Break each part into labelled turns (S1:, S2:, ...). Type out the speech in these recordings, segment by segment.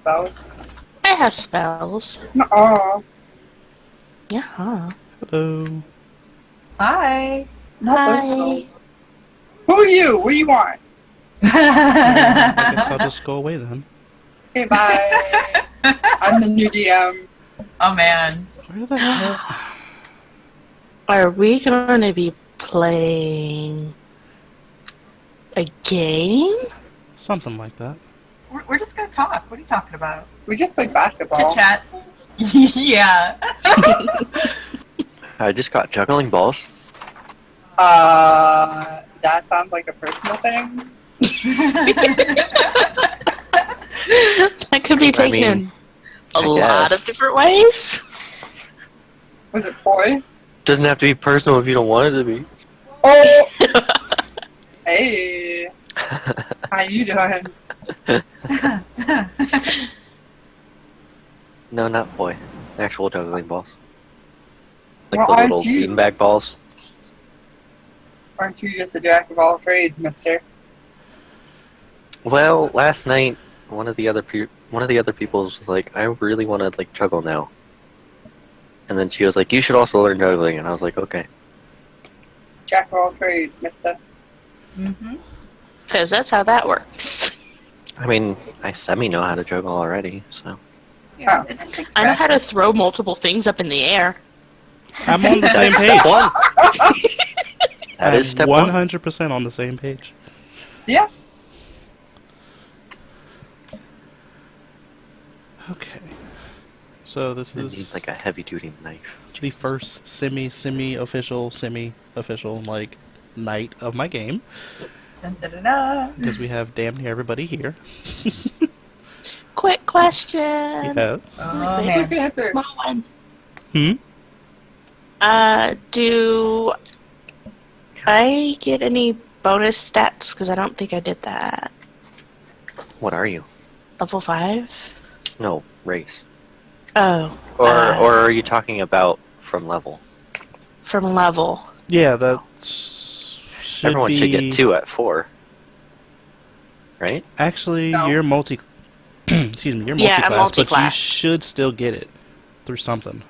S1: spells.
S2: I have spells.
S1: Oh,
S2: Yeah.
S3: Hello.
S4: Hi.
S1: not those
S2: Hi.
S1: spells. Who are you? What do you want?
S3: I guess I'll just go away then.
S1: Okay, bye. I'm the new DM.
S4: Oh man.
S3: Where the hell?
S2: Are we going to be playing a game?
S3: Something like that.
S4: We're just gonna talk. What are you talking about?
S1: We just played basketball.
S4: Chit chat. Yeah.
S5: I just got juggling balls.
S1: That sounds like a personal thing.
S2: That could be taken in a
S5: I
S2: lot
S5: guess.
S2: of different ways.
S1: Was it boy?
S5: Doesn't have to be personal if you don't want it to be.
S1: Oh! Hey! How you doing?
S5: No, not boy. Actual juggling balls. Like
S1: Well,
S5: the
S1: aren't
S5: little
S1: you?
S5: beanbag balls.
S1: Aren't you just a jack of all trades, mister?
S5: Well, last night one of the other people was like, I really want to like juggle now. And then she was like, you should also learn juggling, and I was like, okay.
S1: Jack of all trades, mister.
S4: Mhm.
S2: Because that's how that works.
S5: I mean, I semi know how to juggle already, so.
S4: Yeah. It just takes
S2: I know how to
S4: practice.
S2: throw multiple things up in the air.
S3: I'm on the same
S5: That's
S3: page.
S5: step one. That
S3: I'm
S5: is step one.
S3: 100% on the same page.
S1: Yeah.
S3: Okay. So this
S5: It needs
S3: is
S5: like a heavy duty knife.
S3: the first semi-official like night of my game
S4: Dun, dun, dun, dun.
S3: because we have damn near everybody here.
S2: Quick question.
S3: Yes.
S4: Oh
S2: Quick
S4: man.
S1: Quick answer.
S2: Small one.
S3: Hmm.
S2: Do I get any bonus stats? Because I don't think I did that.
S5: What are you?
S2: Level 5?
S5: No, race.
S2: Oh.
S5: Or are you talking about from level?
S2: From level.
S3: Yeah, that's should
S5: Everyone
S3: be...
S5: should get 2 at 4. Right?
S3: Actually,
S1: No.
S3: you're multi. Excuse me, you're
S2: Yeah, I'm
S3: multi-class, but you
S2: multi-class.
S3: should still get it through something.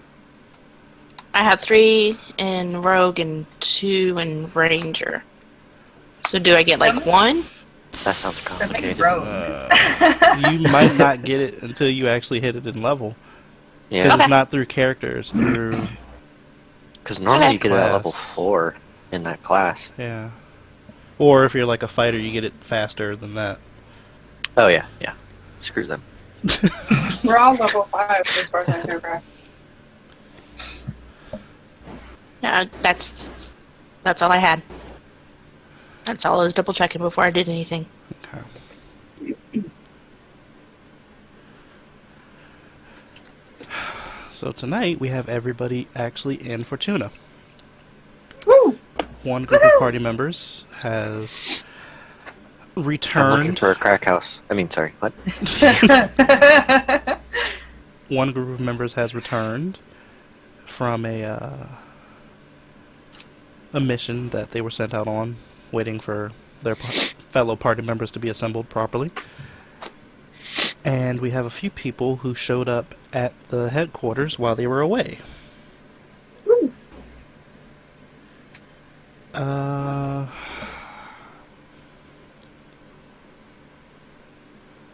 S2: I have 3 in Rogue and 2 in Ranger. So do I get like 1?
S5: That sounds
S4: So many
S5: complicated.
S4: rogues.
S3: You might not get it until you actually hit it in level. Because
S5: Yeah,
S3: it's not through characters, through...
S5: because normally you get it at
S3: Class.
S5: level 4 in that class.
S3: Yeah. Or if you're like a fighter, you get it faster than that.
S5: Oh yeah, yeah. Screw them.
S1: We're all level 5 as far as I know, right?
S2: Yeah, that's all I had. That's all I was double checking before I did anything.
S3: Okay. So tonight we have everybody actually in Fortuna.
S1: Woo!
S3: One group of party members has
S5: I'm looking
S3: returned.
S5: for a crack house. I mean, sorry, what?
S3: One group of members has returned from a mission that they were sent out on, waiting for their fellow party members to be assembled properly. And we have a few people who showed up at the headquarters while they were away.
S1: Woo!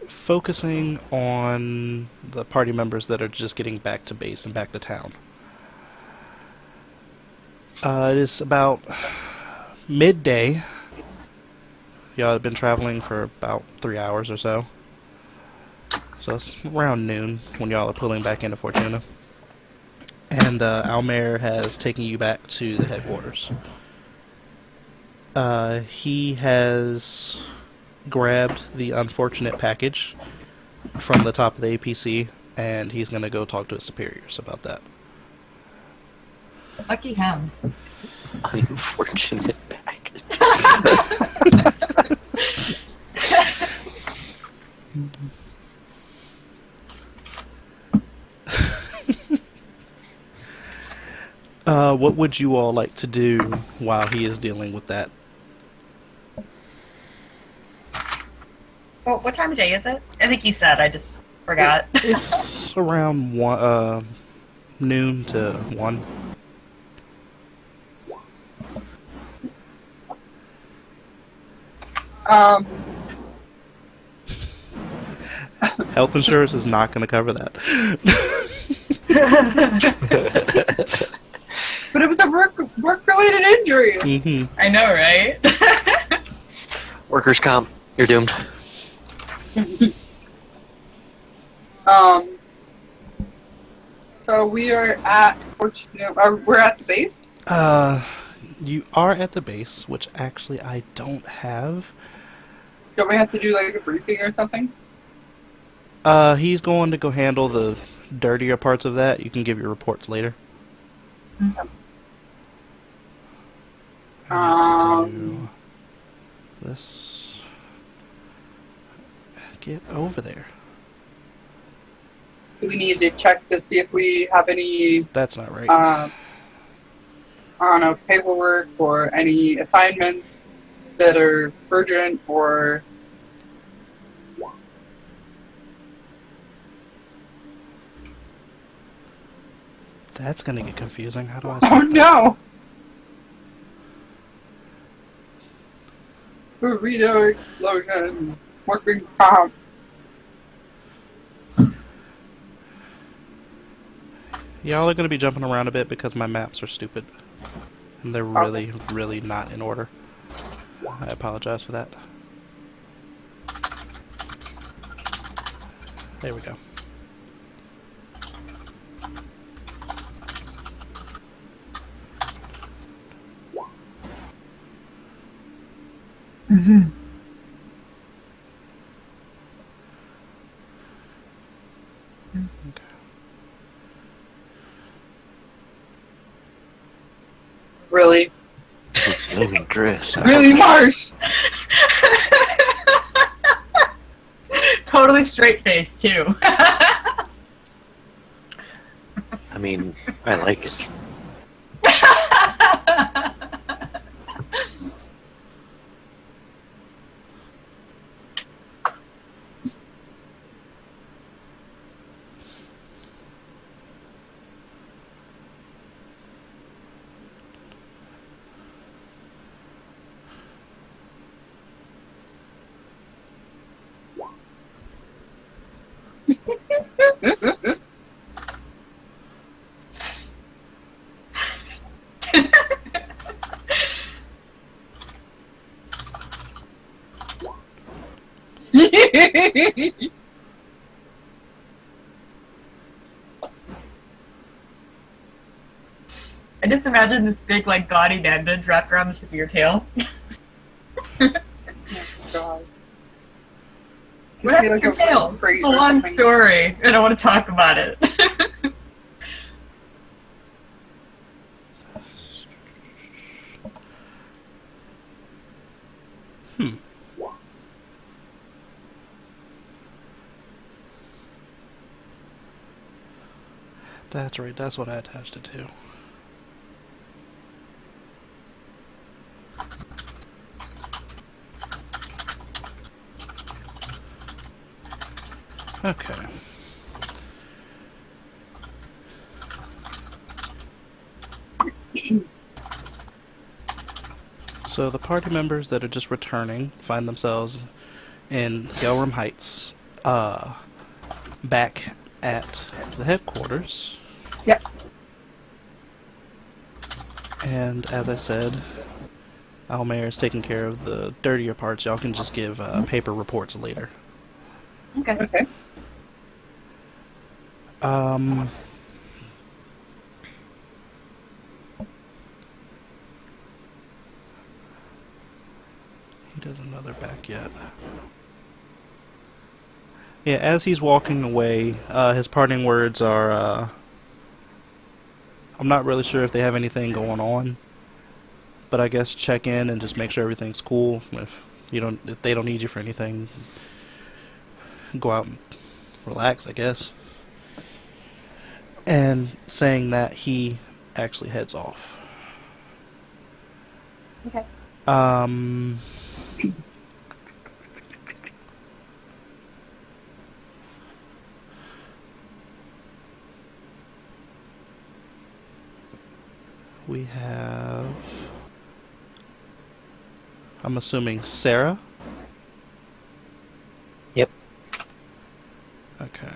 S3: Focusing on the party members that are just getting back to base and back to town. It is about midday. Y'all have been traveling for about 3 hours or so. So it's around noon when y'all are pulling back into Fortuna. And Almer has taken you back to the headquarters. He has grabbed the unfortunate package from the top of the APC, and he's going to go talk to his superiors about that.
S4: Lucky him.
S5: Unfortunate package.
S3: What would you all like to do while he is dealing with that?
S4: Well, what time of day is it? I think you said. I just Forgot.
S3: It's around noon to 1.
S1: Um,
S3: Health insurance is not going to cover that.
S1: but it was a work-related injury.
S3: Hmm.
S4: I know, right?
S5: Workers' comp. You're doomed.
S1: So we are at we're at the base.
S3: You are at the base, which actually I don't have.
S1: Don't we have to do like a briefing or something?
S3: He's going to go handle the dirtier parts of that. You can give your reports later. I need to do this. Get over there.
S1: Do we need to check to see if we have any
S3: That's not right.
S1: I don't know, paperwork or any assignments that are urgent or
S3: That's gonna get confusing. How do I
S1: oh
S3: stop that?
S1: no! Burrito explosion. Workers' comp.
S3: Y'all are gonna be jumping around a bit because my maps are stupid. And they're really, really not in order. I apologize for that. There we go. Okay.
S1: Really?
S5: Flaming dress.
S1: Really, Marsh?
S4: Totally straight face too.
S5: I mean, I like it.
S4: I just imagine this big, like, gaudy bandage wrapped around the tip of your tail.
S1: God.
S4: What happened to your tail? It's a long story, and I want to talk about it.
S3: That's right, that's what I attached it to. Okay. So the party members that are just returning find themselves in Gelram Heights, back at the headquarters.
S1: Yep.
S3: And as I said, Almayer is taking care of the dirtier parts. Y'all can just give paper reports later.
S4: Okay.
S1: Okay.
S3: He doesn't know they're back yet. Yeah, as he's walking away, his parting words are, I'm not really sure if they have anything going on, but I guess check in and just make sure everything's cool. If they don't need you for anything, go out and relax, I guess. And saying that he actually heads off.
S4: Okay.
S3: We have... I'm assuming Sarah?
S5: Yep.
S3: Okay.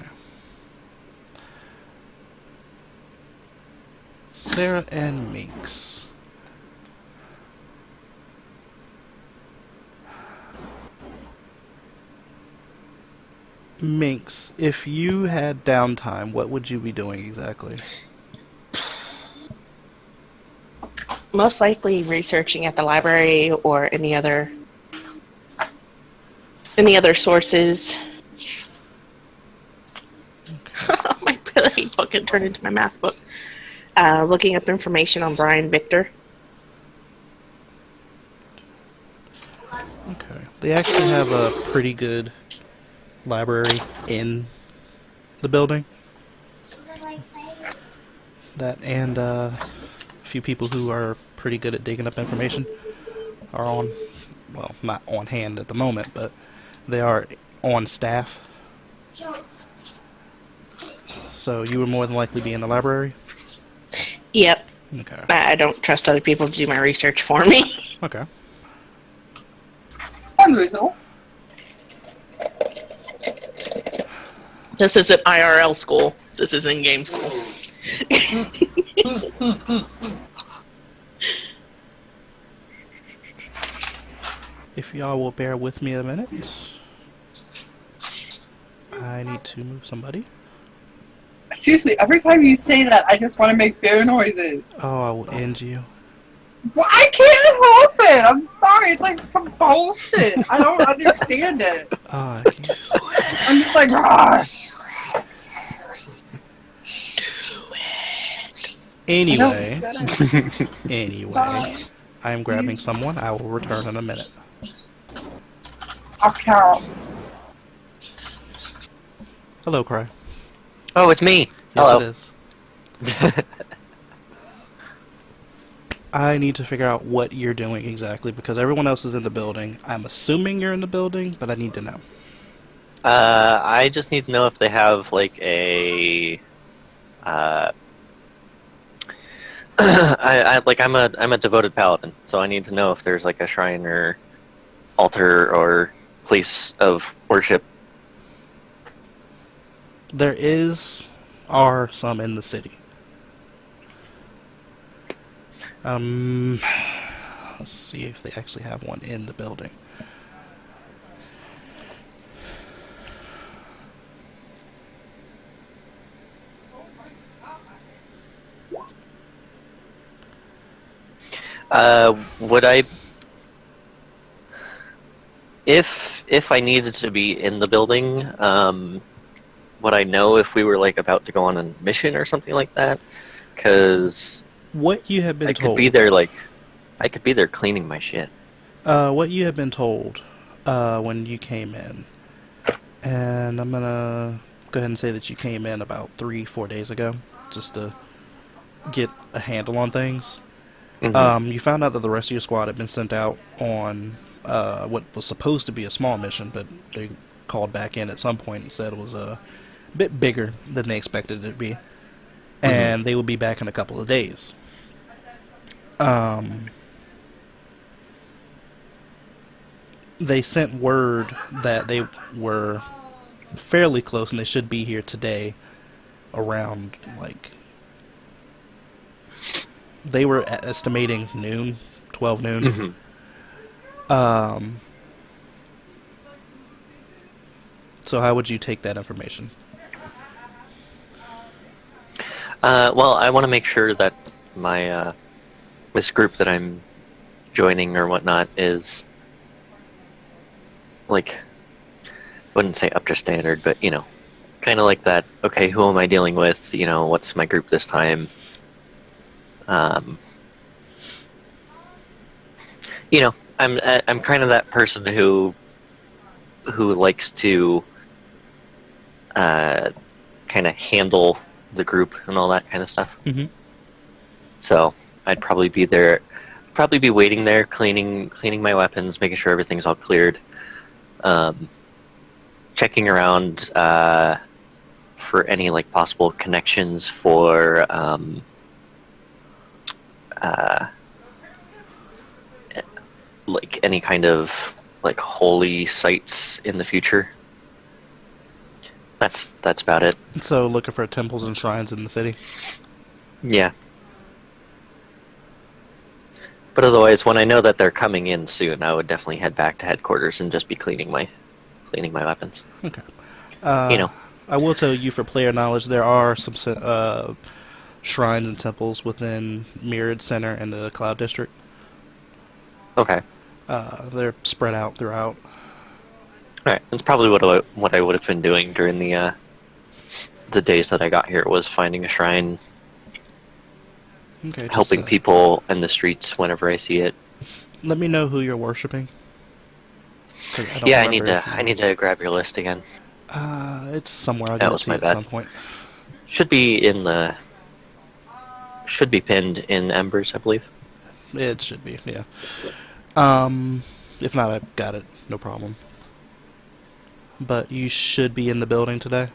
S3: Sarah and Minx. Minx, if you had downtime, what would you be doing exactly?
S2: Most likely researching at the library or any other sources. My Billy book turned into my math book. Looking up information on Brian Victor.
S3: Okay. They actually have a pretty good library in the building. That and a few people who are pretty good at digging up information are on, well, not on hand at the moment, but they are on staff. So you would more than likely be in the library?
S2: Yep.
S3: Okay.
S2: I don't trust other people to do my research for me.
S3: Okay.
S1: Sounds reasonable.
S2: This isn't IRL school. This is in-game school.
S3: If y'all will bear with me a minute, I need to move somebody.
S1: Seriously, every time you say that, I just want to make bear noises.
S3: Oh, I will end you.
S1: Well, I can't help it. I'm sorry. It's like some bullshit. I don't understand it.
S3: Oh, I can't.
S1: I'm just like, ah.
S3: Anyway,
S1: I
S3: anyway, I am grabbing someone. I will return in a minute.
S1: I'll count.
S3: Hello, Cry.
S5: Oh, it's me.
S3: Yes,
S5: Hello.
S3: it is. I need to figure out what you're doing exactly because everyone else is in the building. I'm assuming you're in the building, but I need to know.
S5: I just need to know if they have like a. I'm a devoted paladin, so I need to know if there's like a shrine or altar or place of worship.
S3: There are some in the city. Let's see if they actually have one in the building.
S5: Would I, if I needed to be in the building, would I know if we were like about to go on a mission or something like that? Because
S3: What you have been
S5: I
S3: told.
S5: could be there like, I could be there cleaning my shit.
S3: What you have been told when you came in, and I'm gonna go ahead and say that you came in about 3-4 days ago, just to get a handle on things.
S5: Mm-hmm.
S3: You found out that the rest of your squad had been sent out on what was supposed to be a small mission, but they called back in at some point and said it was a bit bigger than they expected it to be, and they will be back in a couple of days. They sent word that they were fairly close and they should be here today around, like, they were estimating noon, 12 noon.
S5: Mm-hmm.
S3: So how would you take that information?
S5: Well, I want to make sure that my this group that I'm joining or whatnot is like, I wouldn't say up to standard, but you know, kind of like that. Okay, who am I dealing with? You know, what's my group this time? You know, I'm kind of that person who likes to kind of handle the group and all that kind of stuff.
S3: Mm-hmm.
S5: So I'd probably be there, probably be waiting there, cleaning my weapons, making sure everything's all cleared, checking around for any like possible connections for any kind of like holy sites in the future. That's about it.
S3: So looking for temples and shrines in the city.
S5: Yeah. But otherwise, when I know that they're coming in soon, I would definitely head back to headquarters and just be cleaning my weapons.
S3: Okay.
S5: You know.
S3: I will tell you for player knowledge, there are some shrines and temples within Mirrored Center and the Cloud District.
S5: Okay.
S3: They're spread out throughout.
S5: All right. That's probably what I would have been doing during the days that I got here, was finding a shrine,
S3: Okay,
S5: helping people in the streets whenever I see it.
S3: Let me know who you're worshiping.
S5: Yeah, I need to grab your list again.
S3: It's somewhere. I'll
S5: That
S3: get it
S5: was
S3: to
S5: my
S3: you at
S5: bad.
S3: some point.
S5: Should be pinned in Embers, I believe.
S3: It should be, yeah. If not, I've got it. No problem. But you should be in the building today?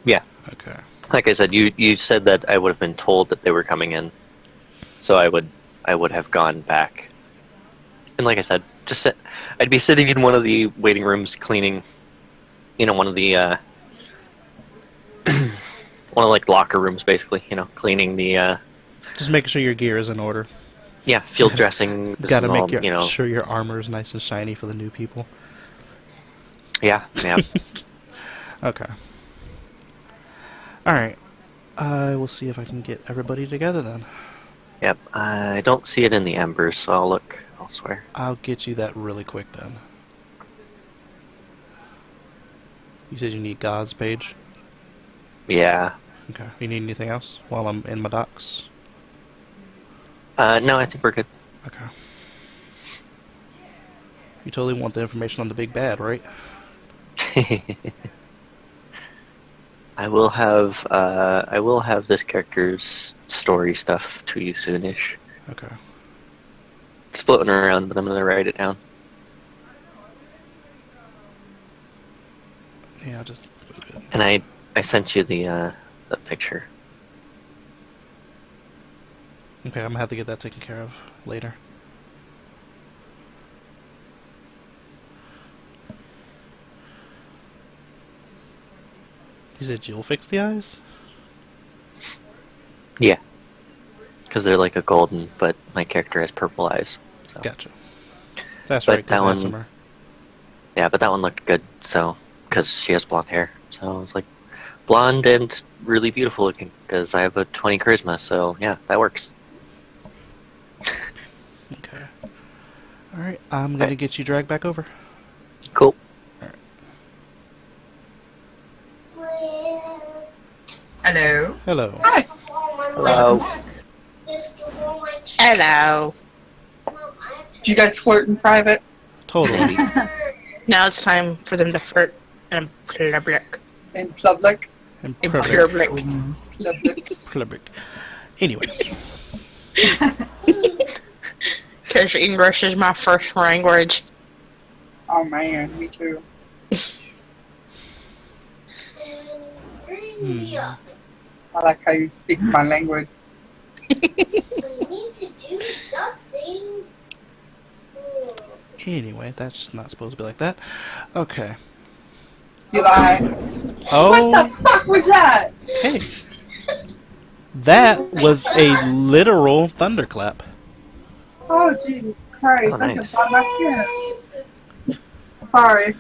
S5: Yeah.
S3: Okay.
S5: Like I said, you said that I would have been told that they were coming in, so I would have gone back. And like I said, I'd be sitting in one of the waiting rooms cleaning, one of the one of like locker rooms, basically. Cleaning the
S3: Just making sure your gear is in order.
S5: yeah, field dressing.
S3: Gotta make
S5: all,
S3: sure your armor is nice and shiny for the new people.
S5: Yeah.
S3: Okay. Alright. I will see if I can get everybody together then.
S5: Yep. I don't see it in the Embers, so I'll look elsewhere.
S3: I'll get you that really quick then. You said you need God's page?
S5: Yeah.
S3: Okay. You need anything else while I'm in my docs?
S5: No, I think we're good.
S3: Okay. You totally want the information on the big bad, right?
S5: I will have this character's story stuff to you soonish.
S3: Okay.
S5: It's floating around, but I'm gonna write it down.
S3: Yeah, I'll just move it.
S5: And I sent you the picture.
S3: Okay, I'm gonna have to get that taken care of later. You said you'll fix the eyes?
S5: Yeah. Because they're like a golden, but my character has purple eyes. So.
S3: Gotcha. That's
S5: But
S3: right, 'cause
S5: that one-
S3: Asimar.
S5: Yeah, but that one looked good, so, because she has blonde hair. So I was like, blonde and really beautiful looking, because I have a 20 charisma, so yeah, that works.
S3: Okay. Alright, I'm gonna get you dragged back over.
S5: Cool.
S4: Hello.
S3: Hello.
S1: Hi.
S5: Hello.
S2: Hello.
S1: Did you guys flirt in private?
S3: Totally.
S2: Now it's time for them to flirt in public.
S1: In public?
S3: And
S2: In
S3: perfect.
S2: public.
S3: Perfect. Anyway.
S2: Because English is my first language.
S1: Oh man, me too. I like how you speak my language.
S3: Anyway, that's not supposed to be like that. Okay.
S1: You lie.
S3: Oh,
S1: What the fuck was that?
S3: hey. That was a literal thunderclap.
S1: Oh Jesus Christ!
S5: Oh,
S1: I
S5: nice.
S1: just bought my skin. Sorry.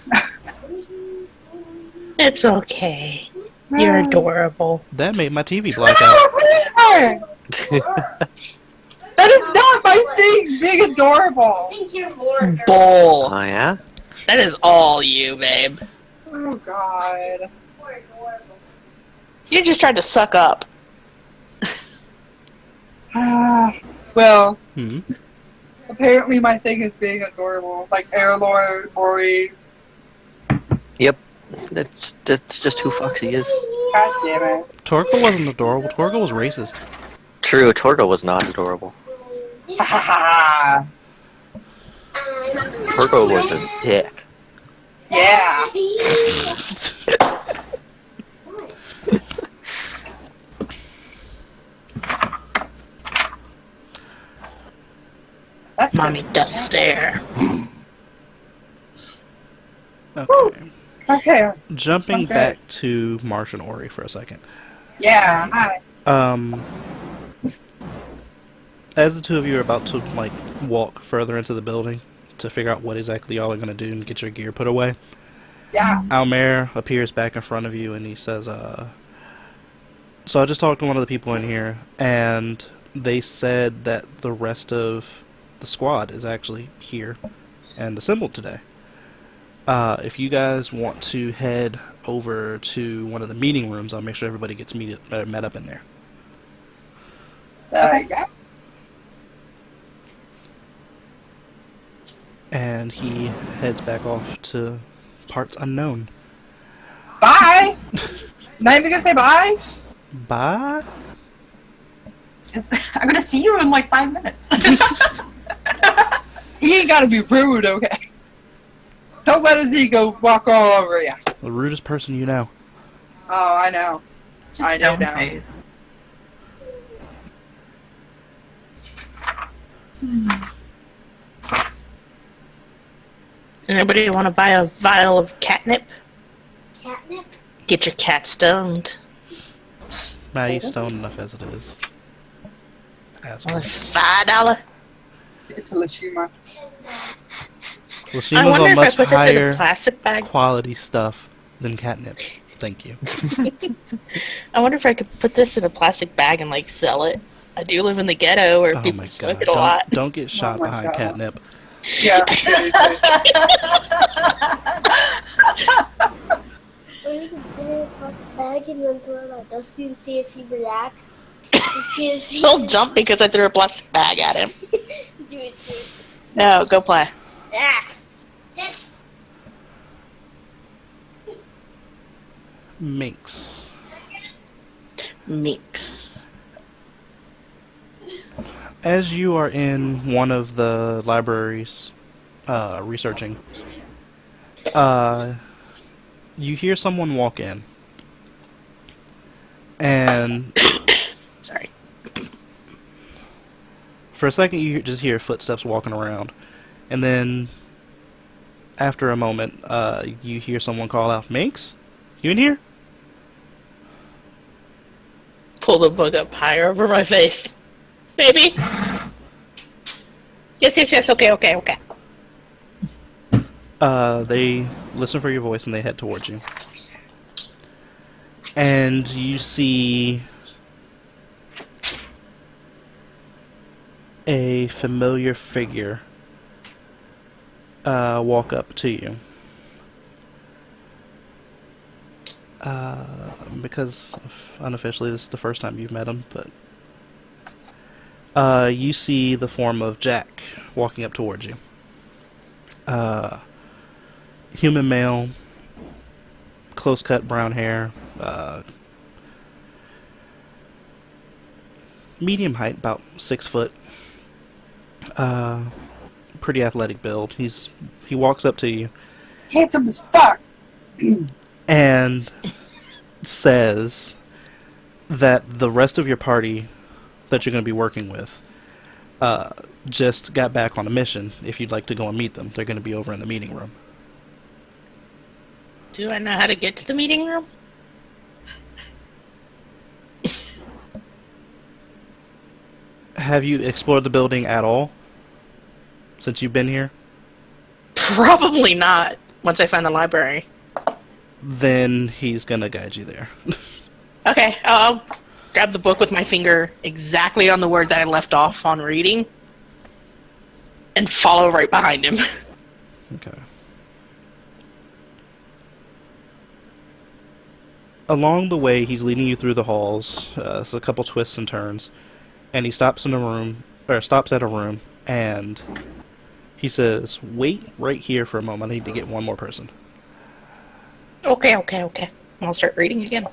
S2: It's okay. You're adorable.
S3: That made my TV black out.
S1: That is not my thing. Being adorable.
S2: Bull.
S5: Oh yeah?
S2: That is all you, babe.
S1: Oh God.
S2: You just tried to suck up.
S1: Well,
S3: Hmm.
S1: apparently my thing is being adorable, like Airlord, Ori.
S5: Yep. That's just who Foxy is.
S1: God damn it.
S3: Torgal wasn't adorable. Torgal was racist.
S5: True, Torgo was not adorable.
S1: Ha ha ha.
S5: Torgo was a dick.
S1: Yeah. That's
S2: Mommy death stare.
S3: Okay.
S1: Okay.
S3: Jumping
S1: Okay.
S3: back to Marsh and Ori for a second.
S1: Yeah. Hi.
S3: As the two of you are about to like walk further into the building to figure out what exactly y'all are gonna do and get your gear put away,
S1: Yeah.
S3: Almer appears back in front of you and he says, so I just talked to one of the people in here, and they said that the rest of the squad is actually here and assembled today. If you guys want to head over to one of the meeting rooms, I'll make sure everybody gets met up in there.
S1: Yeah.
S3: And he heads back off to parts unknown.
S1: Bye. Not even gonna say bye.
S3: Bye?
S4: I'm gonna see you in like 5 minutes.
S1: He ain't gotta be rude, okay? Don't let his ego walk all over you.
S3: The rudest person you know.
S1: Oh, I know.
S4: Just
S1: I know
S4: stone
S1: now.
S4: face.
S2: Anybody want to buy a vial of catnip?
S6: Catnip?
S2: Get your cat stoned.
S3: Nah, he's stoned enough as it is. Asshole.
S2: $5.
S1: It's a Lashima.
S3: Well, she
S2: I
S3: was
S2: wonder
S3: on
S2: if I
S3: much
S2: put this in a
S3: higher
S2: plastic bag.
S3: quality stuff than catnip. Thank you.
S2: I wonder if I could put this in a plastic bag and like sell it. I do live in the ghetto where
S3: Oh
S2: people
S3: my
S2: smoke
S3: god.
S2: it a lot.
S3: Don't get shot
S1: my
S3: behind
S1: God.
S3: catnip.
S1: Yeah, seriously.
S6: Or you can put it in a plastic bag and then throw it at Dusty and see if he relaxed. And see if he
S2: He'll jump because I threw a plastic bag at him.
S6: do it.
S2: No, go play.
S6: Ah! Yes!
S3: Minx.
S2: Mix.
S3: As you are in one of the libraries researching, you hear someone walk in. And
S2: Sorry.
S3: for a second you just hear footsteps walking around. And then after a moment, you hear someone call out, Minx? You in here?
S2: Pull the book up higher over my face. Maybe. Yes. Okay.
S3: They listen for your voice and they head towards you. And you see a familiar figure walk up to you. Because unofficially this is the first time you've met him, but you see the form of Jack walking up towards you. Human male, close-cut brown hair, medium height, about 6 foot. Pretty athletic build. He walks up to you
S1: Handsome as fuck.
S3: and says that the rest of your party that you're going to be working with just got back on a mission. If you'd like to go and meet them, they're going to be over in the meeting room.
S2: Do I know how to get to the meeting room?
S3: Have you explored the building at all since you've been here?
S2: Probably not. Once I find the library.
S3: Then he's going to guide you there.
S2: Okay, I'll grab the book with my finger exactly on the word that I left off on reading and follow right behind him.
S3: Okay. Along the way, he's leading you through the halls. It's a couple twists and turns, and he stops in a room, or stops at a room, and he says, "Wait right here for a moment. I need to get one more person."
S2: Okay. I'll start reading again.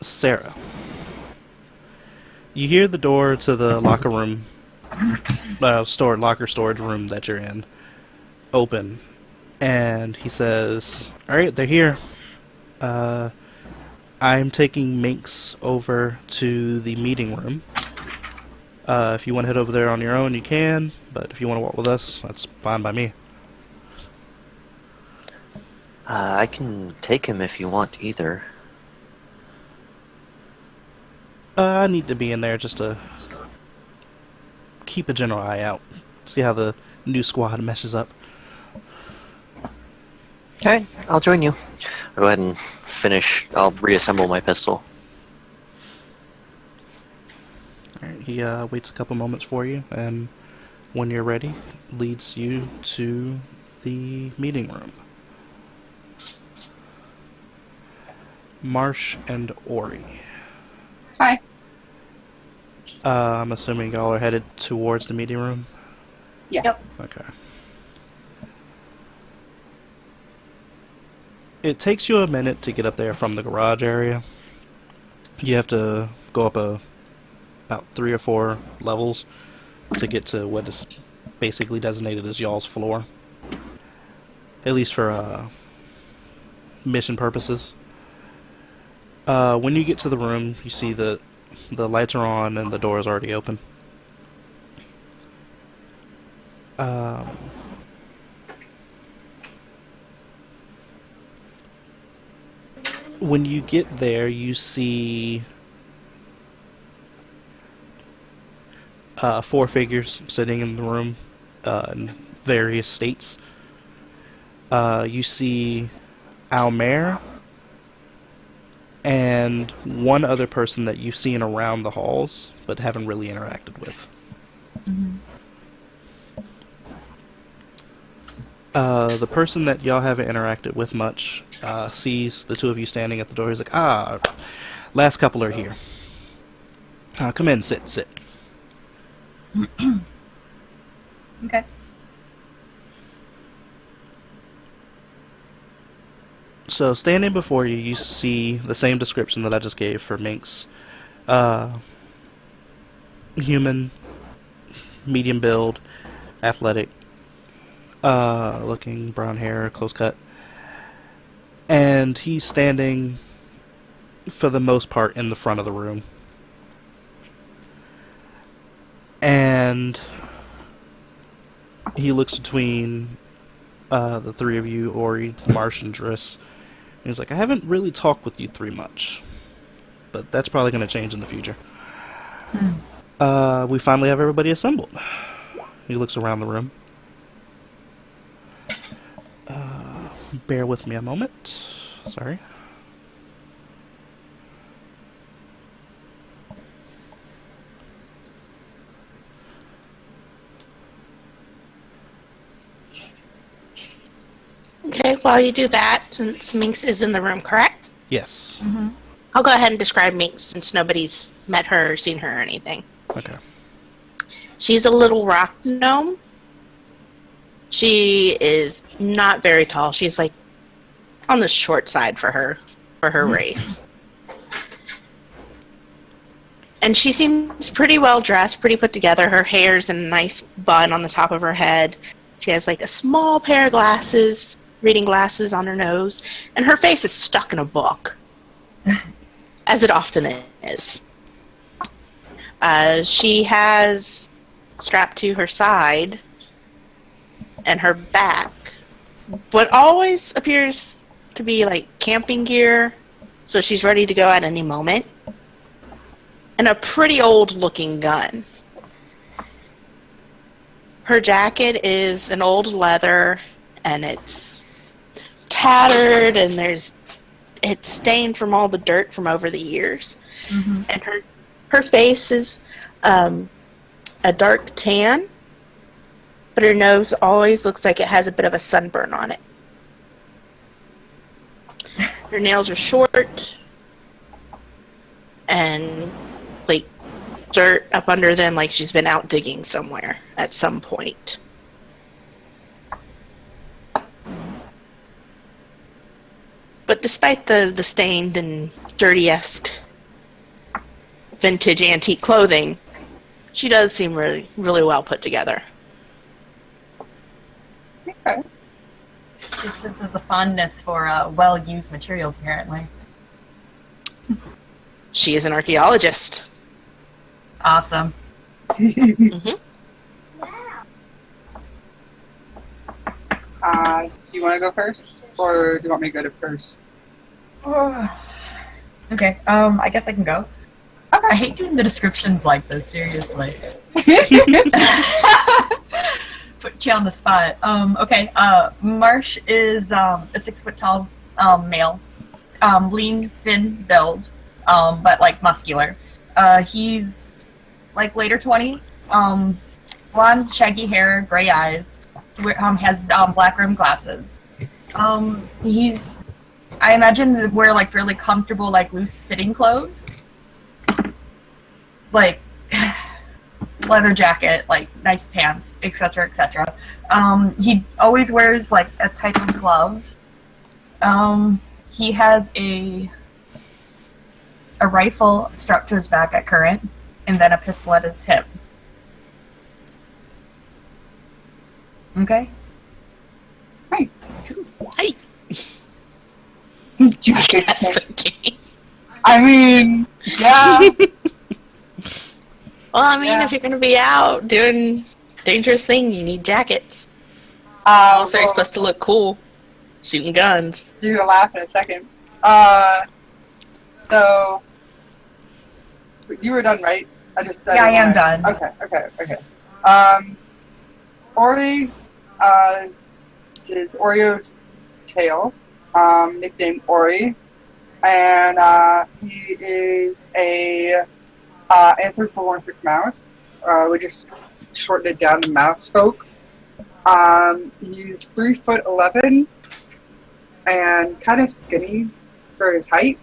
S3: Sarah. You hear the door to the locker room, locker storage room that you're in, open, and he says, "Alright, they're here. I'm taking Minx over to the meeting room, If you want to head over there on your own, you can. But if you want to walk with us, that's fine by me.
S5: I can take him if you want either.
S3: I need to be in there just to keep a general eye out. See how the new squad meshes up.
S5: Okay, I'll join you. I'll go ahead and finish. I'll reassemble my pistol.
S3: Alright, he waits a couple moments for you, and when you're ready, leads you to the meeting room. Marsh and Ori.
S1: Hi.
S3: I'm assuming y'all are headed towards the meeting room?
S1: Yeah.
S4: Yep.
S3: Okay. It takes you a minute to get up there from the garage area. You have to go up about 3 or 4 levels to get to what is basically designated as y'all's floor. At least for mission purposes. When you get to the room, you see the lights are on and the door is already open. When you get there, you see 4 figures sitting in the room in various states. You see Almer and one other person that you've seen around the halls but haven't really interacted with. The person that y'all haven't interacted with much sees the 2 of you standing at the door. He's like, last couple are here. Come in, sit.
S4: Okay.
S3: So, standing before you, you see the same description that I just gave for Minx. Human, medium build, athletic, looking, brown hair, close cut. And he's standing, for the most part, in the front of the room. And he looks between the 3 of you, Ori, Marsh, and Driss. And he's like, I haven't really talked with you 3 much. But that's probably going to change in the future. We finally have everybody assembled. He looks around the room. Bear with me a moment. Sorry.
S2: Okay, while you do that, since Minx is in the room, correct?
S3: Yes.
S2: I'll go ahead and describe Minx since nobody's met her or seen her or anything.
S3: Okay.
S2: She's a little rock gnome. She is not very tall. She's like on the short side for her race. And she seems pretty well dressed, pretty put together. Her hair's in a nice bun on the top of her head. She has like a small pair of glasses, reading glasses on her nose, and her face is stuck in a book, as it often is. She has strapped to her side and her back what always appears to be like camping gear, so she's ready to go at any moment, and a pretty old looking gun. Her jacket is an old leather, and it's tattered, and it's stained from all the dirt from over the years. And her face is a dark tan, but her nose always looks like it has a bit of a sunburn on it. Her nails are short, and like dirt up under them, like she's been out digging somewhere at some point. But despite the stained and dirty-esque vintage antique clothing, she does seem really, really well put together.
S1: Okay.
S4: This is a fondness for well-used materials, apparently.
S2: She is an archaeologist.
S4: Awesome.
S2: Mm-hmm.
S1: Do you want to go first, or do you want me to go to first?
S4: Okay, I guess I can go.
S1: Okay.
S4: I hate doing the descriptions like this, seriously. Put you on the spot. Okay, Marsh is a 6 foot tall male. Lean, thin build, but like muscular. He's like later 20s. Blonde, shaggy hair, gray eyes. Has black rimmed glasses. He's, I imagine, wear like really comfortable, like loose fitting clothes. Like leather jacket, like nice pants, etc., etc. He always wears like a type of gloves. He has a rifle strapped to his back at current, and then a pistol at his hip. Okay.
S1: Hi.
S2: Hi.
S1: Jacket.
S2: Okay.
S1: I mean, yeah.
S2: Well, I mean,
S1: Yeah.
S2: if you're going to be out doing dangerous thing, you need jackets. Also, you're supposed to look cool, shooting guns.
S1: You're gonna laugh in a second. So you were done, right? I just
S4: Yeah, I am done.
S1: Okay. Ori is Oreo's tail, nicknamed Ori, and he is a anthropomorphic mouse. We just shortened it down to mouse folk. He's 3'11" and kind of skinny for his height.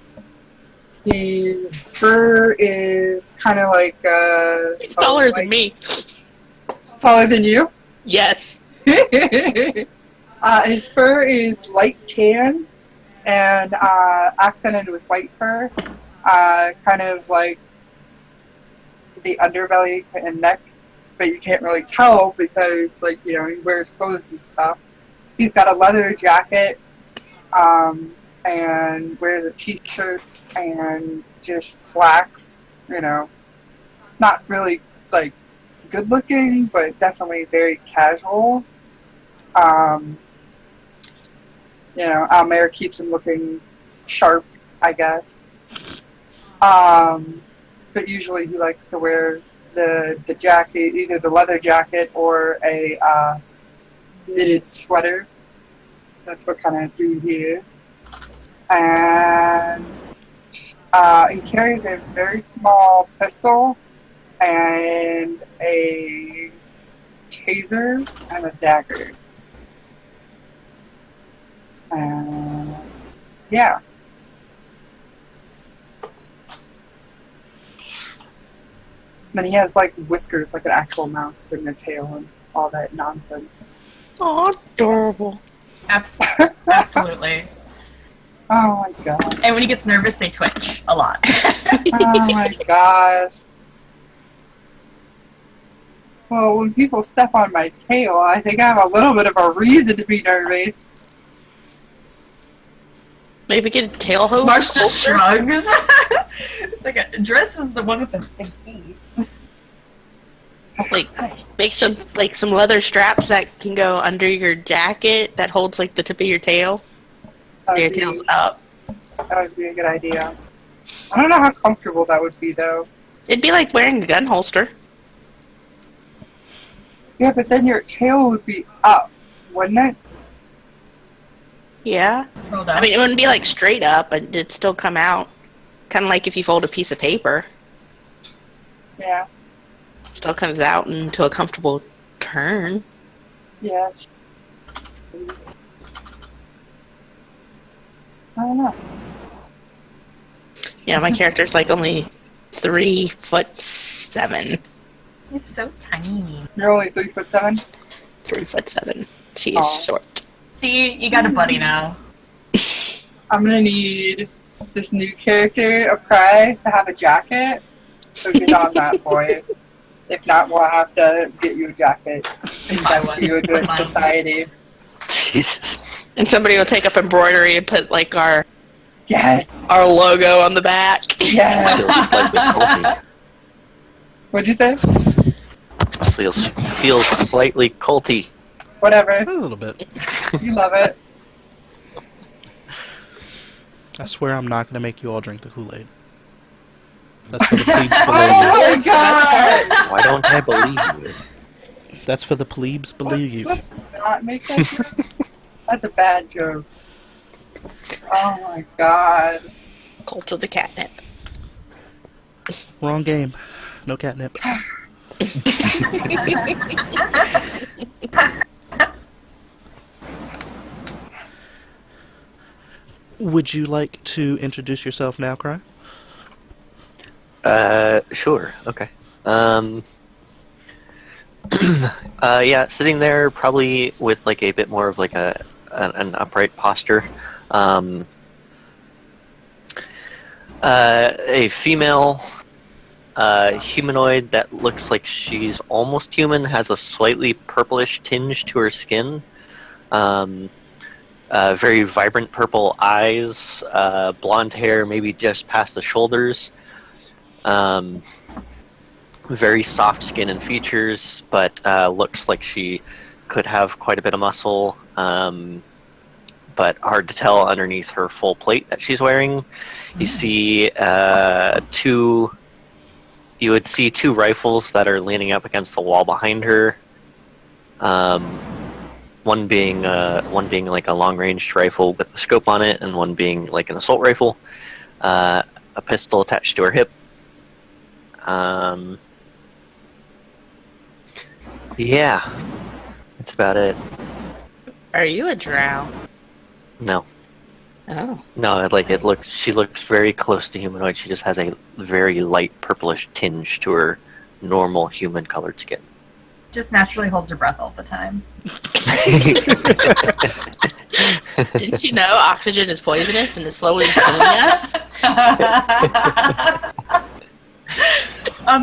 S1: His fur is kind of like
S2: He's taller than me.
S1: Taller than you?
S2: Yes.
S1: His fur is light tan and accented with white fur, kind of like the underbelly and neck, but you can't really tell because, like, you know, he wears clothes and stuff. He's got a leather jacket and wears a t-shirt and just slacks, you know, not really, like, good looking, but definitely very casual. You know, Almere keeps him looking sharp, I guess. But usually he likes to wear the jacket, either the leather jacket or a knitted sweater. That's what kind of dude he is. And he carries a very small pistol and a taser and a dagger. And yeah. Then he has like whiskers like an actual mouse and a tail and all that nonsense.
S2: Oh, adorable.
S4: Absolutely.
S1: Oh my god.
S4: And when he gets nervous, they twitch a lot.
S1: Oh my gosh. Well, when people step on my tail, I think I have a little bit of a reason to be nervous.
S2: Maybe get a tail hose.
S4: Marsh just shrugs. It's like a dress was the one with the big feet.
S2: Like, make some leather straps that can go under your jacket that holds like the tip of your tail. So your tail's up.
S1: That would be a good idea. I don't know how comfortable that would be though.
S2: It'd be like wearing a gun holster.
S1: Yeah, but then your tail would be up, wouldn't it?
S2: Yeah.
S4: Hold on.
S2: I mean, it wouldn't be like straight up, but it'd still come out. Kind of like if you fold a piece of paper.
S1: Yeah.
S2: Still comes out into a comfortable turn.
S1: Yeah. I don't know.
S2: Yeah, my character's like only 3'7".
S4: He's so tiny.
S1: You're only 3'7"?
S2: 3'7". She is
S1: Aw.
S2: short.
S4: See, you got a buddy now.
S1: I'm gonna need this new character of Christ to have a jacket. So get on that, boy. If not, we'll have to get you a jacket and send you into a society.
S5: Jesus.
S2: And somebody will take up embroidery and put like our
S1: Yes!
S2: logo on the back.
S1: Yes!
S5: Feels like the Kobe.
S1: What'd you say?
S5: feels slightly culty.
S1: Whatever.
S3: A little bit.
S1: You love it.
S3: I swear I'm not going to make you all drink the Kool-Aid. That's for the plebes below
S1: Oh
S3: you.
S1: my god!
S5: Why don't I believe you?
S3: That's for the plebes below you.
S1: Let's not make that joke. That's a bad joke. Oh my god.
S2: Cult of the catnip.
S3: Wrong game. No catnip. Would you like to introduce yourself now, Cry?
S5: Sure. Okay. Yeah, sitting there probably with like a bit more of like an upright posture. A female humanoid that looks like she's almost human, has a slightly purplish tinge to her skin. Very vibrant purple eyes, blonde hair, maybe just past the shoulders. Very soft skin and features, but looks like she could have quite a bit of muscle. But hard to tell underneath her full plate that she's wearing. You see you would see two rifles that are leaning up against the wall behind her. One being like a long-range rifle with a scope on it, and one being like an assault rifle. A pistol attached to her hip. Yeah, that's about it.
S2: Are you a drow?
S5: No,
S2: Oh.
S5: no, like it looks. She looks very close to humanoid. She just has a very light purplish tinge to her normal human-colored skin.
S4: Just naturally holds her breath all the time.
S2: Didn't you know oxygen is poisonous and is slowly killing us?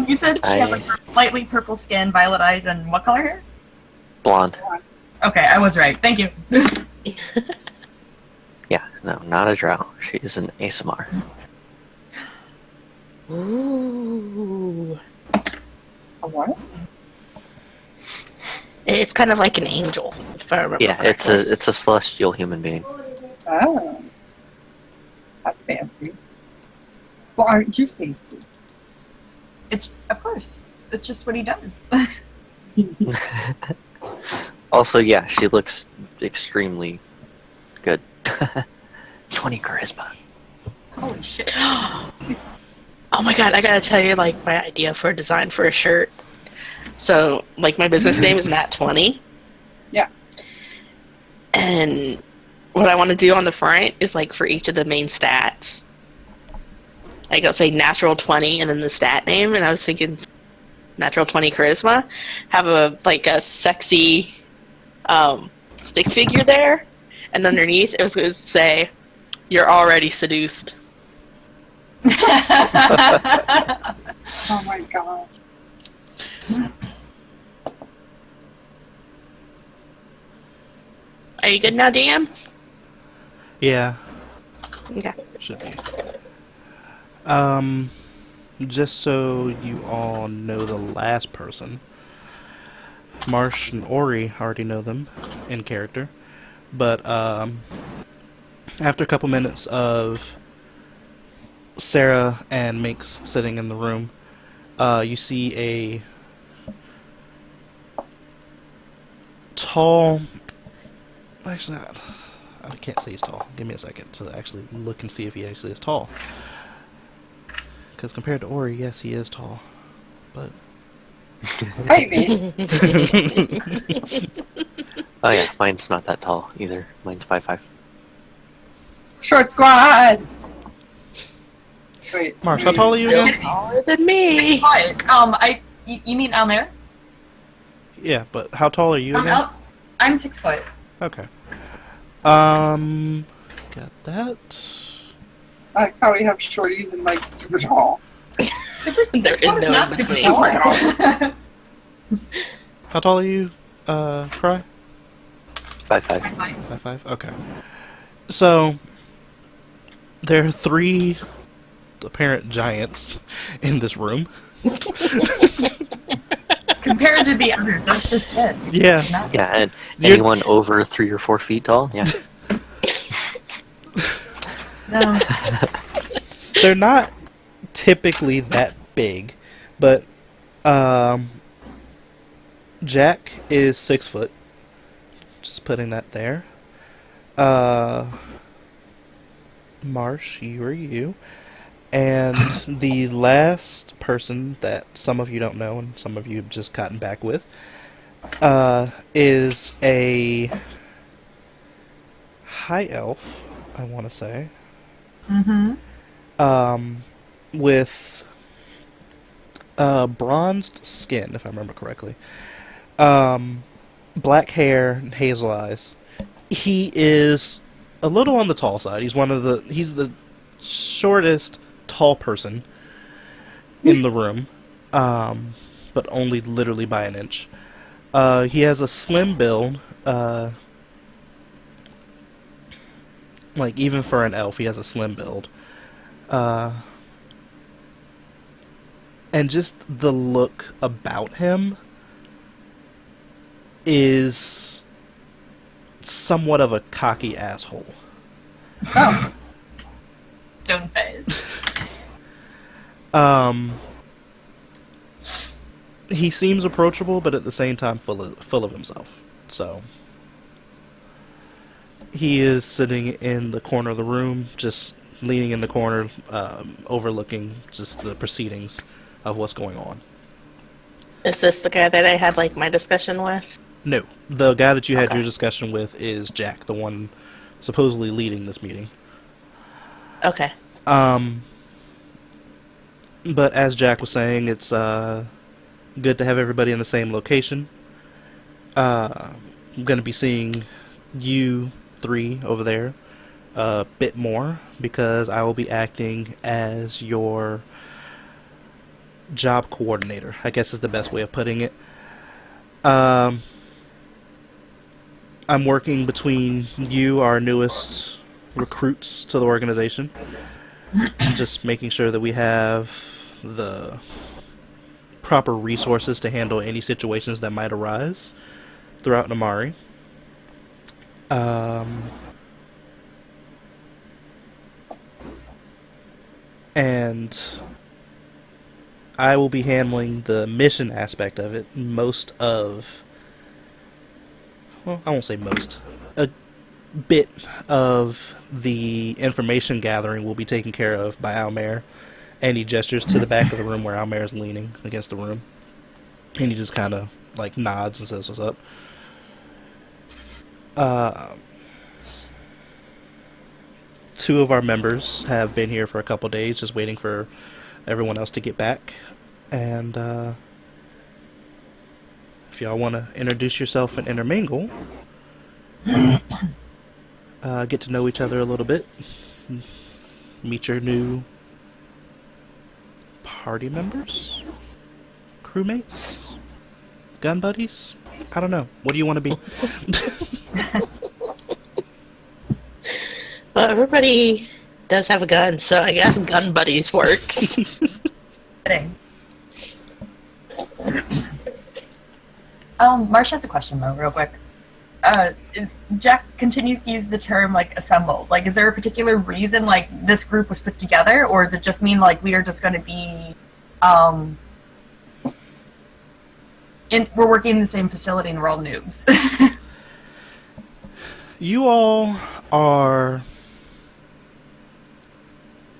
S4: You said she had like slightly purple skin, violet eyes, and what color hair?
S5: Blonde.
S4: Okay, I was right. Thank you.
S5: Yeah, no, not a drow. She is an ASMR.
S2: Ooh.
S1: A what?
S2: It's kind of like an angel, if I remember
S5: Yeah,
S2: correctly.
S5: it's a celestial human being.
S1: Oh. That's fancy. Well, aren't you fancy?
S4: It's of course. It's just what he does.
S5: Also, yeah, she looks extremely good. 20 charisma.
S4: Holy shit.
S2: Oh my god, I gotta tell you, like, my idea for a design for a shirt. So, like, my business name is Nat20.
S1: Yeah.
S2: And what I want to do on the front is, like, for each of the main stats. Like, I'll say natural 20 and then the stat name, and I was thinking natural 20 charisma. Have a sexy stick figure there, and underneath it was going to say, "You're already seduced."
S1: Oh my gosh.
S2: Are you good now, DM?
S3: Yeah,
S2: Okay.
S3: should be. Just so you all know the last person, Marsh and Ori already know them in character, but after a couple minutes of Sarah and Minx sitting in the room, you see a tall... Actually, I can't say he's tall. Give me a second to actually look and see if he actually is tall. Because compared to Ori, yes, he is tall. But...
S1: Bite me.
S5: Oh yeah, mine's not that tall either. Mine's 5'5".
S1: Short squad! Wait.
S3: Marsh, how tall are you again?
S2: Taller than me.
S4: Quiet. You mean Almer?
S3: Yeah, but how tall are you again?
S4: I'm 6 foot.
S3: Okay. Got that.
S1: I like how we have shorties and like super tall.
S2: There is no
S4: Not
S2: in
S4: super
S2: between.
S1: tall.
S4: tall.
S3: How tall are you, Cry?
S5: 5'5".
S3: 5'5"? Okay. So, there are 3 apparent giants in this room.
S4: Because compared to the others, that's just it.
S3: Yeah.
S4: Not-
S5: Yeah, and
S3: You're-
S5: anyone over 3 or 4 feet tall? Yeah.
S4: No.
S3: They're not typically that big, but Jack is 6 foot. Just putting that there. Marsh, you are you. And the last person that some of you don't know and some of you have just gotten back with is a high elf, I want to say.
S4: Mm-hmm.
S3: With bronzed skin, if I remember correctly. Black hair and hazel eyes. He is a little on the tall side. He's the shortest tall person in the room, but only literally by an inch. He has a slim build. Like, even for an elf, he has a slim build. And just the look about him is somewhat of a cocky asshole.
S4: Oh. Stone phase.
S3: He seems approachable, but at the same time full of himself. So he is sitting in the corner of the room, just leaning in the corner, overlooking just the proceedings of what's going on.
S2: Is this the guy that I had like my discussion with?
S3: No, the guy that you had
S2: Okay.
S3: your discussion with is Jack, the one supposedly leading this meeting.
S2: Okay.
S3: But as Jack was saying, it's good to have everybody in the same location. I'm going to be seeing you 3 over there a bit more because I will be acting as your job coordinator, I guess is the best way of putting it. I'm working between you, our newest recruits to the organization, just making sure that we have the proper resources to handle any situations that might arise throughout Namari. And I will be handling the mission aspect of it. Well, I won't say most. A bit of the information gathering will be taken care of by Almer. And he gestures to the back of the room where Almer is leaning against the room. And he just kind of like nods and says, "What's up?" Two of our members have been here for a couple days, just waiting for everyone else to get back. And if y'all want to introduce yourself and intermingle, get to know each other a little bit, meet your new party members, crewmates, gun buddies. I don't know. What do you want to be?
S2: Well, everybody does have a gun, so I guess gun buddies works.
S4: Kidding. Marsh has a question though, real quick. Jack continues to use the term like assembled. Like, is there a particular reason like this group was put together, or does it just mean like we are just going to be, we're working in the same facility and we're all noobs?
S3: You all are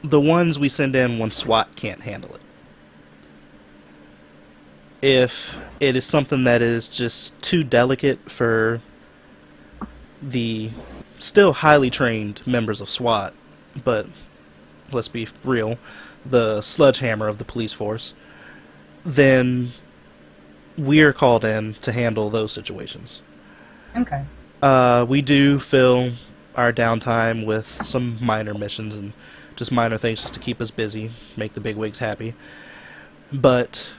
S3: the ones we send in when SWAT can't handle it. If it is something that is just too delicate for the still highly trained members of SWAT, but let's be real, the sledgehammer of the police force, then we're called in to handle those situations.
S4: Okay.
S3: We do fill our downtime with some minor missions and just minor things just to keep us busy, make the bigwigs happy. But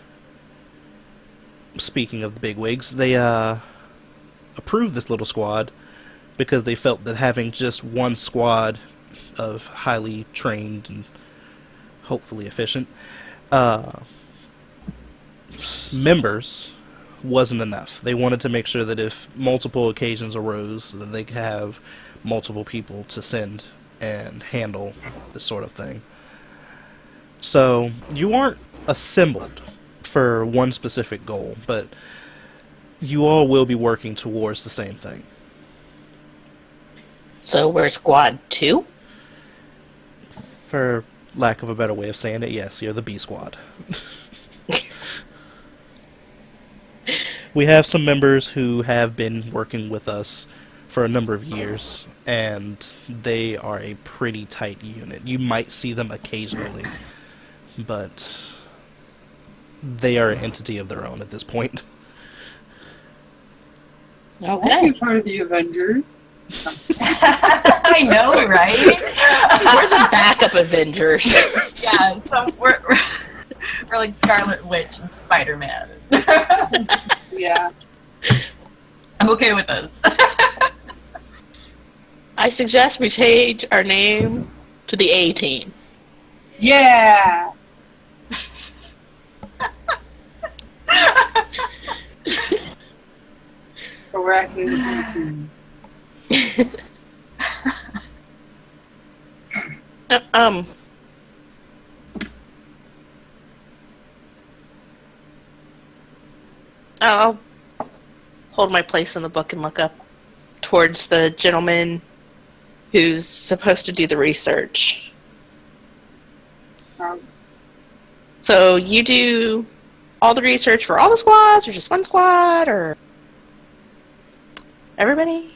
S3: speaking of the bigwigs, they approved this little squad because they felt that having just one squad of highly trained and hopefully efficient members wasn't enough. They wanted to make sure that if multiple occasions arose, that they could have multiple people to send and handle this sort of thing. So, you aren't assembled for one specific goal, but you all will be working towards the same thing.
S2: So we're squad 2?
S3: For lack of a better way of saying it, yes, you're the B squad. We have some members who have been working with us for a number of years, and they are a pretty tight unit. You might see them occasionally, but they are an entity of their own at this point.
S1: I'll
S2: Okay.
S1: be part of the Avengers.
S4: I know, right?
S2: We're the backup Avengers.
S4: Yeah, so we're like Scarlet Witch and Spider-Man.
S1: Yeah.
S4: I'm okay with this.
S2: I suggest we change our name to the A-Team.
S1: Yeah. Arachnid.
S2: Um. I'll hold my place in the book and look up towards the gentleman who's supposed to do the research.
S1: Um,
S2: So you do all the research for all the squads, or just one squad, or everybody?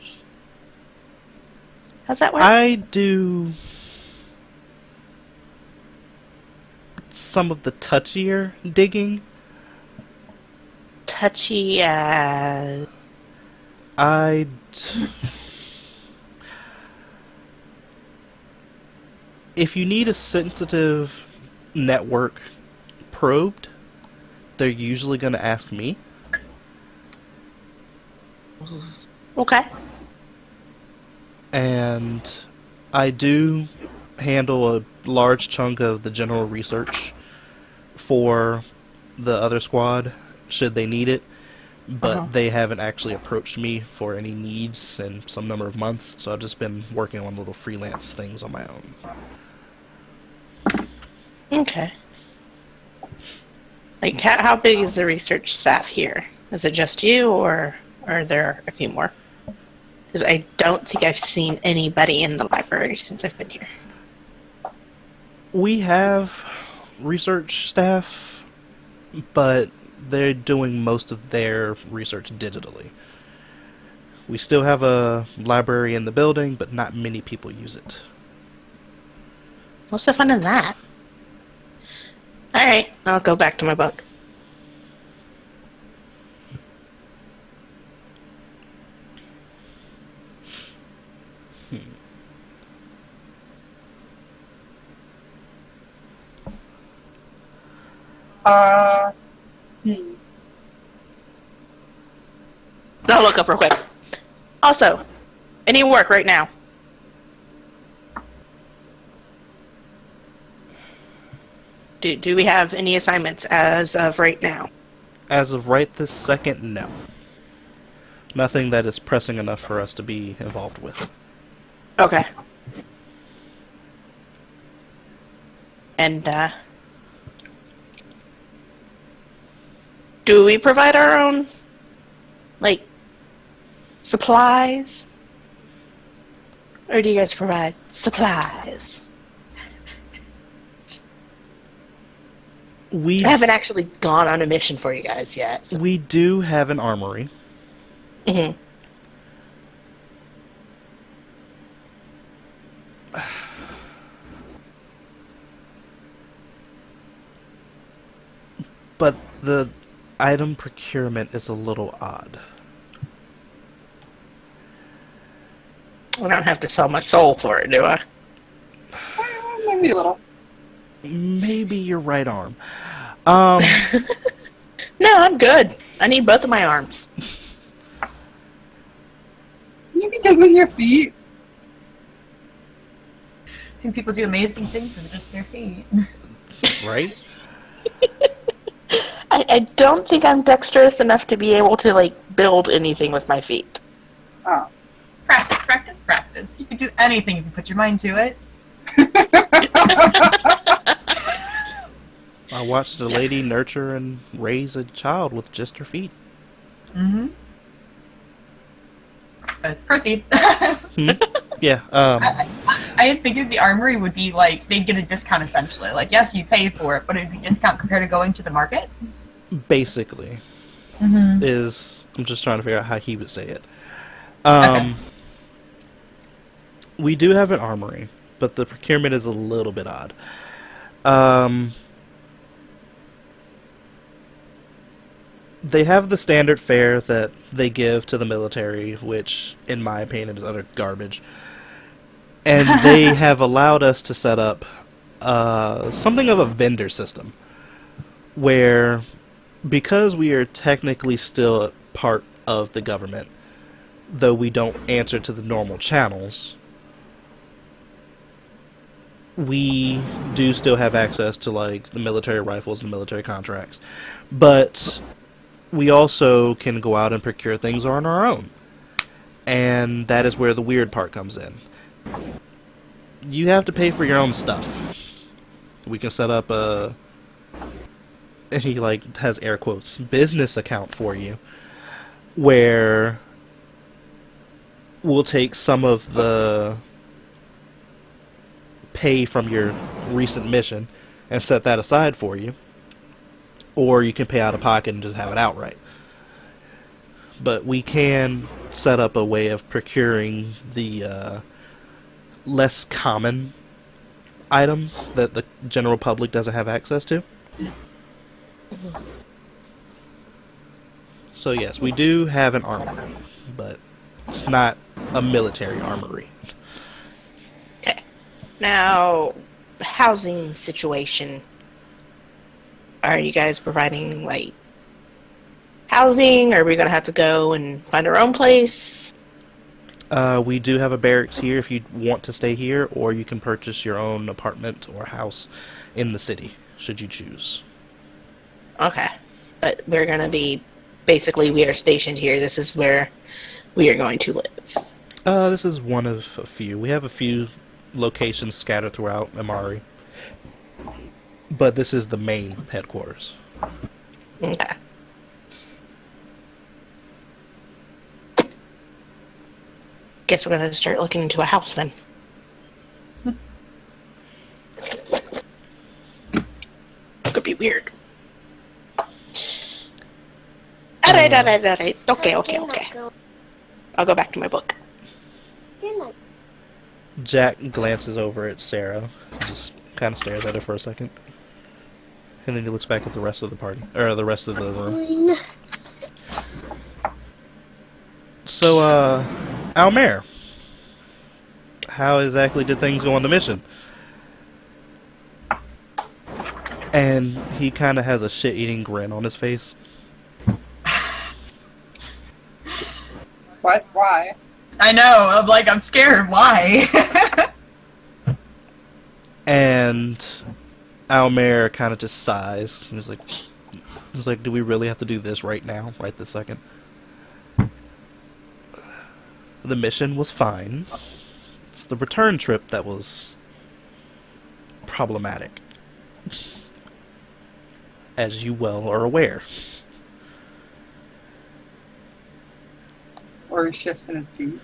S2: How's that work?
S3: I do some of the touchier digging.
S2: Touchy as...
S3: If you need a sensitive network probed, they're usually going to ask me.
S2: Okay.
S3: And I do handle a large chunk of the general research for the other squad, should they need it. But they haven't actually approached me for any needs in some number of months, so I've just been working on little freelance things on my own.
S2: Okay. Like, how big is the research staff here? Is it just you, or are there a few more? Because I don't think I've seen anybody in the library since I've been here.
S3: We have research staff, but they're doing most of their research digitally. We still have a library in the building, but not many people use it.
S2: What's the fun in that? Alright, I'll go back to my book.
S1: Hmm.
S2: I'll look up real quick. Also, any work right now? Do we have any assignments as of right now?
S3: As of right this second, no. Nothing that is pressing enough for us to be involved with.
S2: Okay. And, do we provide our own, like, supplies? Or do you guys provide supplies? I haven't actually gone on a mission for you guys yet. So.
S3: We do have an armory.
S2: Mm-hmm.
S3: But the item procurement is a little odd.
S2: I don't have to sell my soul for it, do I?
S1: Maybe a little.
S3: Maybe your right arm.
S2: No, I'm good. I need both of my arms.
S1: You can dig with your feet.
S4: Seen people do amazing things with just their feet.
S3: Right?
S2: I don't think I'm dexterous enough to be able to, like, build anything with my feet.
S1: Oh.
S4: Practice, practice, practice. You can do anything if you put your mind to it.
S3: I watched a lady nurture and raise a child with just her feet.
S4: Mm-hmm. But proceed.
S3: Yeah.
S4: I had figured the armory would be like, they'd get a discount essentially. Like, yes, you pay for it, but it'd be discount compared to going to the market.
S3: Basically,
S4: Mm-hmm.
S3: I'm just trying to figure out how he would say it.
S4: Okay.
S3: We do have an armory, but the procurement is a little bit odd. They have the standard fare that they give to the military, which, in my opinion, is utter garbage. And they have allowed us to set up something of a vendor system, where, because we are technically still part of the government, though we don't answer to the normal channels, we do still have access to, like, the military rifles and military contracts. But we also can go out and procure things on our own. And that is where the weird part comes in. You have to pay for your own stuff. We can set up a... and he, like, has air quotes, business account for you, where we'll take some of the pay from your recent mission and set that aside for you, or you can pay out of pocket and just have it outright. But we can set up a way of procuring the less common items that the general public doesn't have access to. So yes, we do have an armory, but it's not a military armory.
S2: Okay. Now, housing situation. Are you guys providing, like, housing? Or are we going to have to go and find our own place?
S3: We do have a barracks here if you want to stay here, or you can purchase your own apartment or house in the city, should you choose.
S2: Okay. But we're going to be, basically, we are stationed here. This is where we are going to live.
S3: This is one of a few. We have a few locations scattered throughout Amari, but this is the main headquarters.
S2: Okay. Guess we're going to start looking into a house then. Could be weird. Alright. Okay. I'll go back to my book.
S3: Jack glances over at Sarah, just kind of stares at her for a second, and then he looks back at the rest of the party, or the rest of the room. So, Almer, how exactly did things go on the mission? And he kind of has a shit-eating grin on his face.
S1: What? Why?
S4: I know. I'm like, I'm scared. Why?
S3: And Almer kind of just sighs. He's like, do we really have to do this right now, right this second? The mission was fine. It's the return trip that was problematic, as you well are aware.
S1: Or he shifts in his seat.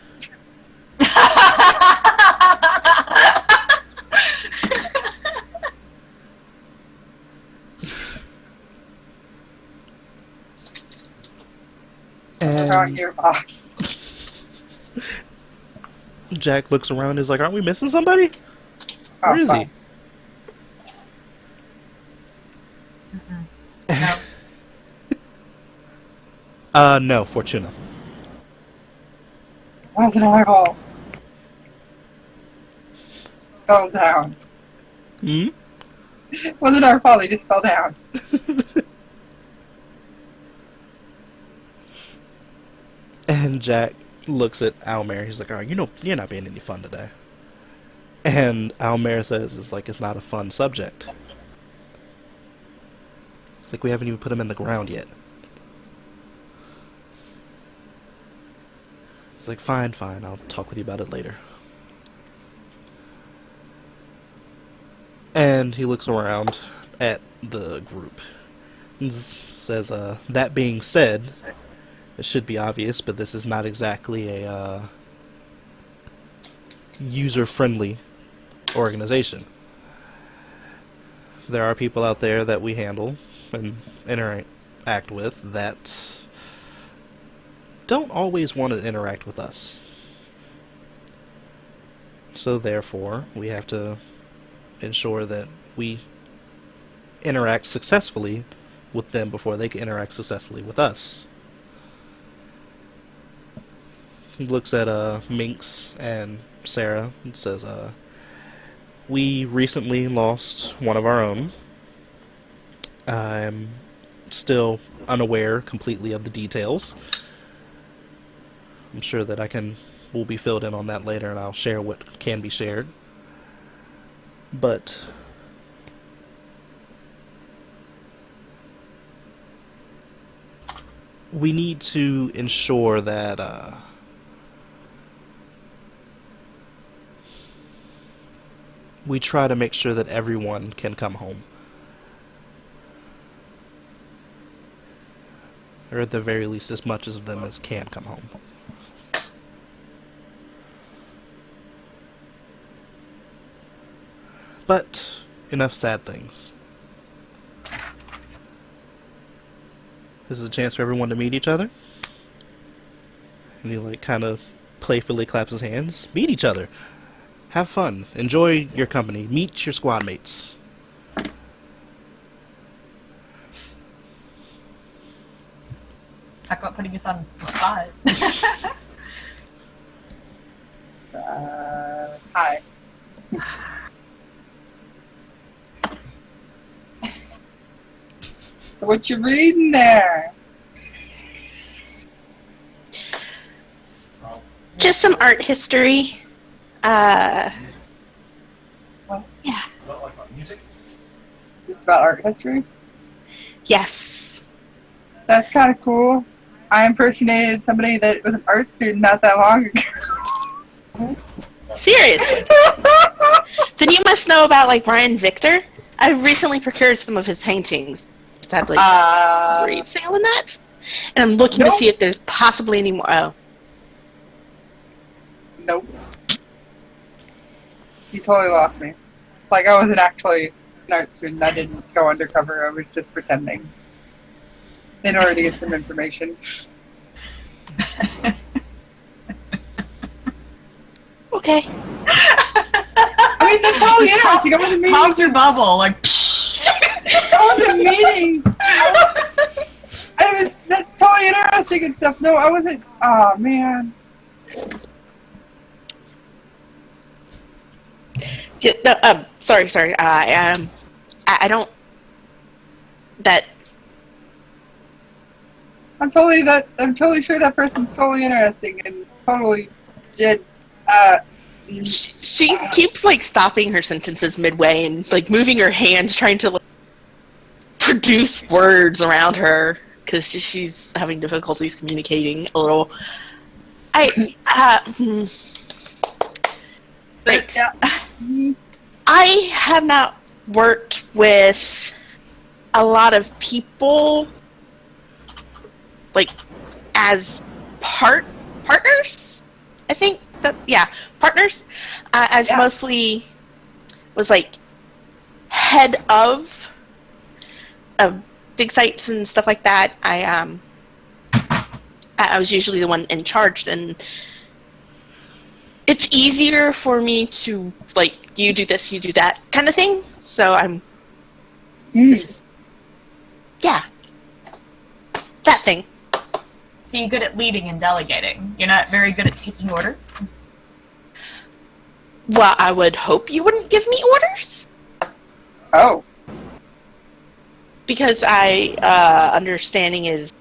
S1: Around your box.
S3: Jack looks around and is like, aren't we missing somebody? Where is he?
S4: No.
S3: No, Fortuna.
S1: Wasn't our fault. Fell down.
S3: Hmm?
S1: Wasn't our fault, he just fell down.
S3: And Jack looks at Almer. He's like, "Oh, you're not being any fun today." And Almer says, "It's like it's not a fun subject." It's like we haven't even put him in the ground yet. He's like, fine, I'll talk with you about it later. And he looks around at the group and says, that being said, it should be obvious, but this is not exactly a user-friendly organization. There are people out there that we handle and interact with that don't always want to interact with us. So therefore, we have to ensure that we interact successfully with them before they can interact successfully with us. He looks at Minx and Sarah and says, we recently lost one of our own. I'm still unaware completely of the details. I'm sure that will be filled in on that later, and I'll share what can be shared. But we need to ensure that we try to make sure that everyone can come home. Or at the very least, as much of them as can come home. But enough sad things. This is a chance for everyone to meet each other. And he kind of playfully claps his hands. Meet each other. Have fun. Enjoy your company. Meet your squad mates.
S4: Talk about putting us on the spot.
S1: Hi. So what you reading there?
S2: Just some art history. Yeah.
S1: Just about art history?
S2: Yes.
S1: That's kind of cool. I impersonated somebody that was an art student not that long ago.
S2: Seriously. Then you must know about, Brian Victor. I recently procured some of his paintings. That great sale in that. And I'm looking to see if there's possibly any more. Oh.
S1: Nope. You totally lost me. I wasn't actually an art student. I didn't go undercover. I was just pretending. In order to get some information.
S2: Okay.
S1: I mean, that's totally interesting. I wasn't meaning
S4: Pop your bubble,
S1: I wasn't meaning. That's totally interesting and stuff. No, I wasn't. Oh man.
S2: Yeah, no, sorry. I don't. That.
S1: I'm totally sure that person's totally interesting and totally did.
S2: She keeps stopping her sentences midway and moving her hands, trying to produce words around her because she's having difficulties communicating a little. Right.
S1: Yeah.
S2: I have not worked with a lot of people as partners. I think that partners. I've mostly was head of dig sites and stuff like that. I was usually the one in charge, and it's easier for me to you do this, you do that kind of thing. So I'm that thing.
S4: So you're good at leading and delegating. You're not very good at taking orders?
S2: Well, I would hope you wouldn't give me orders.
S1: Oh.
S2: Because understanding is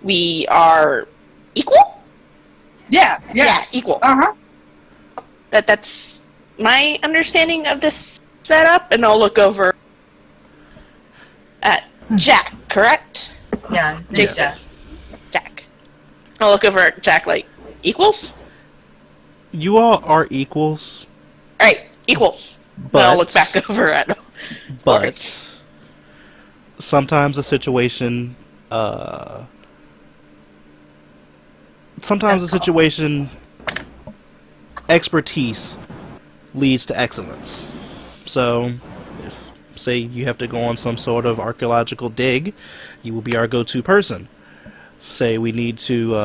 S2: we are equal?
S1: Yeah,
S2: equal.
S1: Uh-huh.
S2: That's my understanding of this setup, and I'll look over at Jack, correct?
S4: Yeah, his name's
S2: Jason.
S4: Jack.
S2: Jack. I'll look over at Jack like, equals?
S3: You all are equals,
S2: Alright, equals.
S3: but
S2: Then I'll look back over at
S3: but sometimes a situation, expertise leads to excellence. So, if, say, you have to go on some sort of archaeological dig, you will be our go-to person. Say we need to,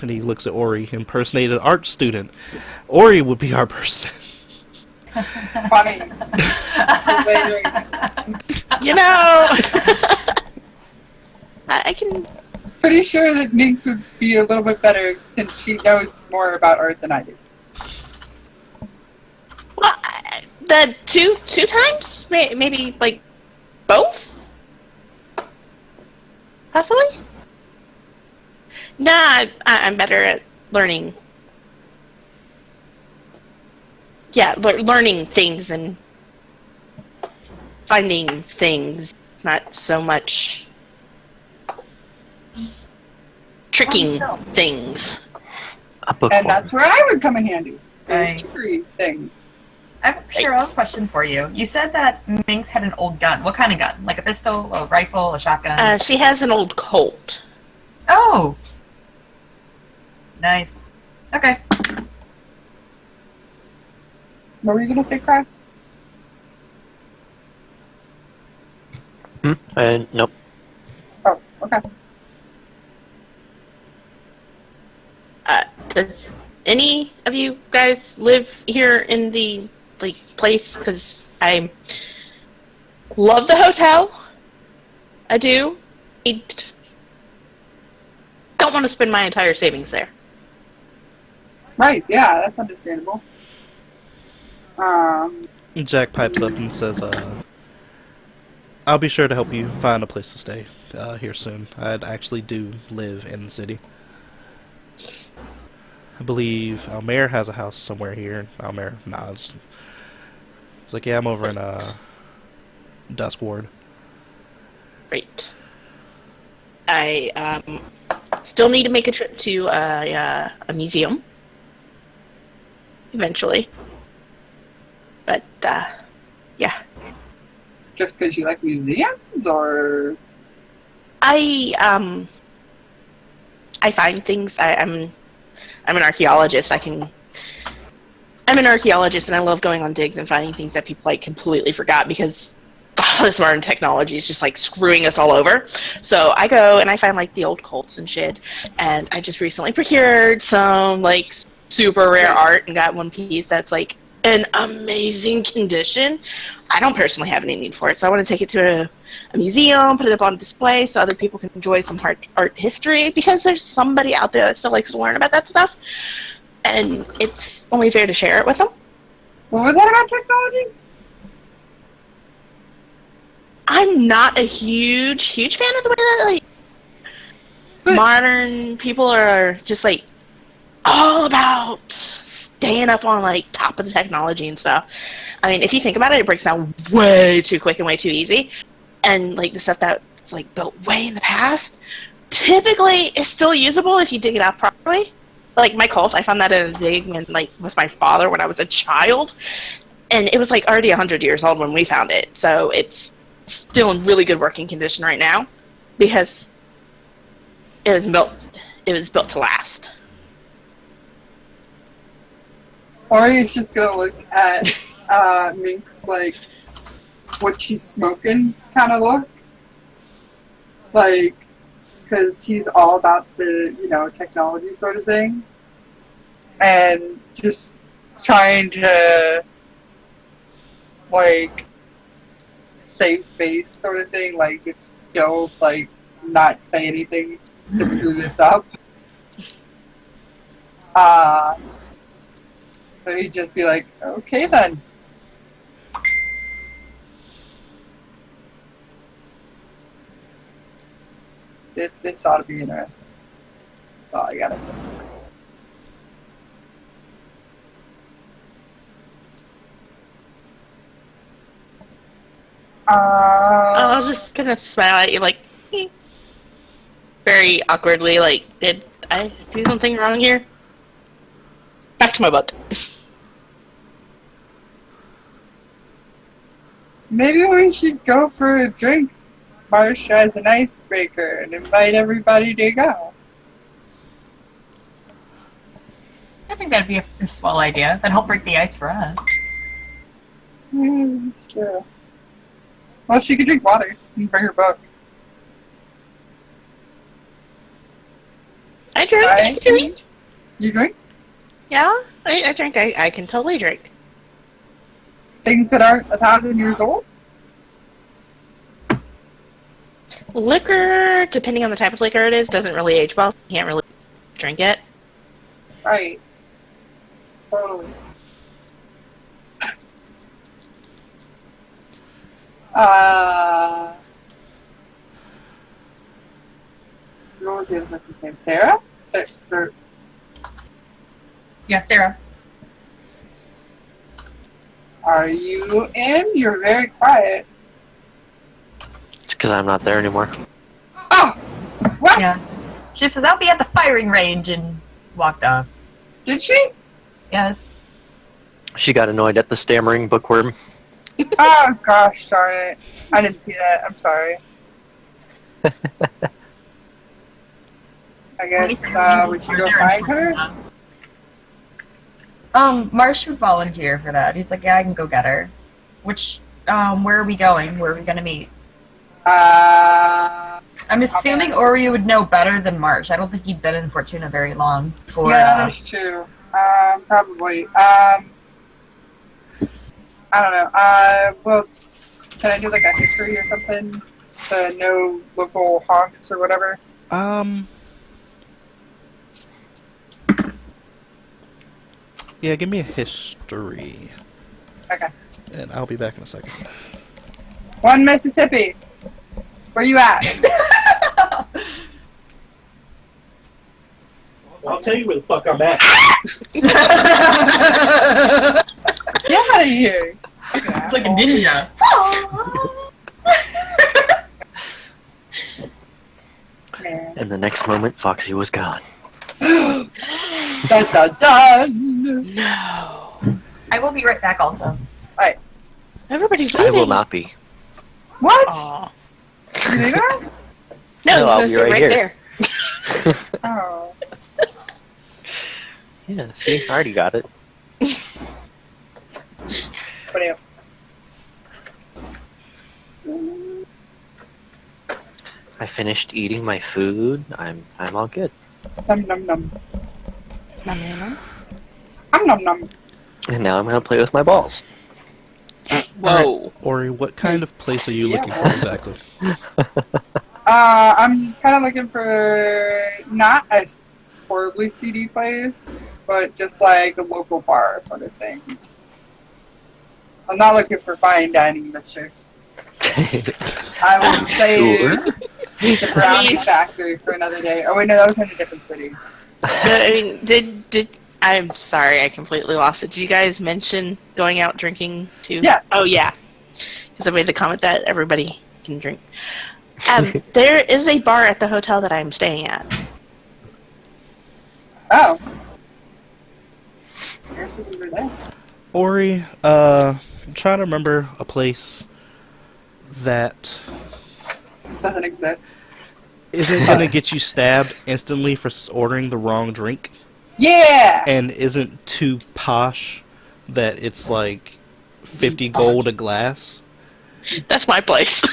S3: and he looks at Ori, impersonate an art student. Ori would be our person.
S1: Funny.
S2: You know, I can.
S1: Pretty sure that Minx would be a little bit better since she knows more about art than I do.
S2: Well, the two times, maybe like both, possibly. Nah, I'm better at learning. Yeah, learning things and finding things, not so much tricking things.
S5: A bookworm.
S1: And that's where I would come in handy. Those
S4: Right.
S1: trickery things.
S4: I have a Cheryl question for you. You said that Minx had an old gun. What kind of gun? Like a pistol, a rifle, a shotgun?
S2: She has an old Colt.
S4: Oh! Nice. Okay.
S1: What were you going to say, Craig?
S5: Nope.
S1: Oh, okay.
S2: Does any of you guys live here in the place? Because I love the hotel. I do. I don't want to spend my entire savings there.
S1: Right, yeah, that's understandable.
S3: Jack pipes up and says, I'll be sure to help you find a place to stay here soon. I actually do live in the city. I believe Almere has a house somewhere here. Almere nods. It's like, yeah, I'm over in Dusk Ward.
S2: Great. I still need to make a trip to a museum. Eventually. But, yeah.
S1: Just because you like museums, or?
S2: I find things. I'm an archaeologist. I'm an archaeologist, and I love going on digs and finding things that people completely forgot because this modern technology is just screwing us all over. So I go and I find the old Colts and shit. And I just recently procured some super rare art and got one piece that's in amazing condition. I don't personally have any need for it, so I want to take it to a museum, put it up on display so other people can enjoy some art history, because there's somebody out there that still likes to learn about that stuff, and it's only fair to share it with them.
S1: What was that about technology?
S2: I'm not a huge fan of the way that modern people are just all about staying up on top of the technology and stuff. I mean, if you think about it, it breaks down way too quick and way too easy. And the stuff that's built way in the past typically is still usable if you dig it out properly. My Colt, I found that in a dig with my father when I was a child, and it was already 100 years old when we found it. So it's still in really good working condition right now because it was built to last.
S1: Ori's just gonna look at Minx what she's smoking kind of look. Because he's all about the, technology sort of thing. And just trying to, save face sort of thing. Just don't, not say anything to screw this up. So he'd just be like, okay then. This ought to be interesting. That's all I gotta say.
S2: I was just gonna smile at you, like, very awkwardly, like, did I do something wrong here? Back to my book.
S1: Maybe we should go for a drink, Marsh, as an icebreaker and invite everybody to go.
S4: I think that'd be a swell idea. That'd help break the ice for us.
S1: That's true. Well, she could drink water and bring her book.
S2: I drink. I drink.
S1: You drink?
S2: Yeah, I drink. I can totally drink.
S1: Things that aren't 1,000 years old?
S2: Liquor, depending on the type of liquor it is, doesn't really age well. You can't really drink it.
S1: Right. Totally. What was the other person's name? Sarah? Sir.
S4: Yeah, Sarah.
S1: Are you in? You're very quiet.
S5: It's because I'm not there anymore.
S1: Oh! What?
S4: Yeah. She says, I'll be at the firing range, and walked off.
S1: Did she?
S4: Yes.
S5: She got annoyed at the stammering bookworm.
S1: Oh, gosh darn it. I didn't see that. I'm sorry. I guess, would you go find her?
S4: Marsh would volunteer for that. He's like, yeah, I can go get her. Which, where are we going? Where are we gonna meet? I'm assuming Ori would know better than Marsh. I don't think he'd been in Fortuna very long before.
S1: Yeah, that's true. Probably. I don't know. Well, can I do like a history or something to know local haunts or whatever?
S3: Yeah, give me a history.
S1: Okay.
S3: And I'll be back in a second.
S1: One Mississippi. Where you at?
S7: I'll tell you where the fuck I'm at.
S1: Get out of here.
S4: It's like a ninja.
S5: And the next moment, Foxy was gone.
S1: Dun dun dun.
S2: No.
S4: I will be right back also.
S2: Everybody's
S5: I
S2: leaving.
S5: will not be.
S1: What?
S2: Aw.
S1: You leaving us?
S2: No,
S5: No, I'll
S2: he's
S5: be
S2: gonna stay
S5: right
S2: right
S5: here.
S2: there.
S1: Oh.
S5: Yeah, see, I already got it.
S1: What do
S5: I finished eating my food. I'm all good.
S1: Num num num.
S2: Nom, nom, nom.
S1: Nom num.
S5: And now I'm gonna play with my balls.
S2: Whoa.
S3: Ori, what kind of place are you looking for exactly?
S1: I'm kind of looking for not a horribly seedy place, but just like a local bar sort of thing. I'm not looking for fine dining, mister. I will save the brownie factory for another day. Oh wait, no, that was in a different city.
S2: I mean, did I'm sorry, I completely lost it. Did you guys mention going out drinking too?
S1: Yes.
S2: Oh yeah, because I made the comment that everybody can drink. There is a bar at the hotel that I'm staying at.
S1: Oh. I guess we were there.
S3: Ori, I'm trying to remember a place that
S1: Doesn't exist.
S3: isn't going to get you stabbed instantly for ordering the wrong drink,
S1: Yeah!
S3: and isn't too posh that it's like 50 gold a glass.
S2: That's my place.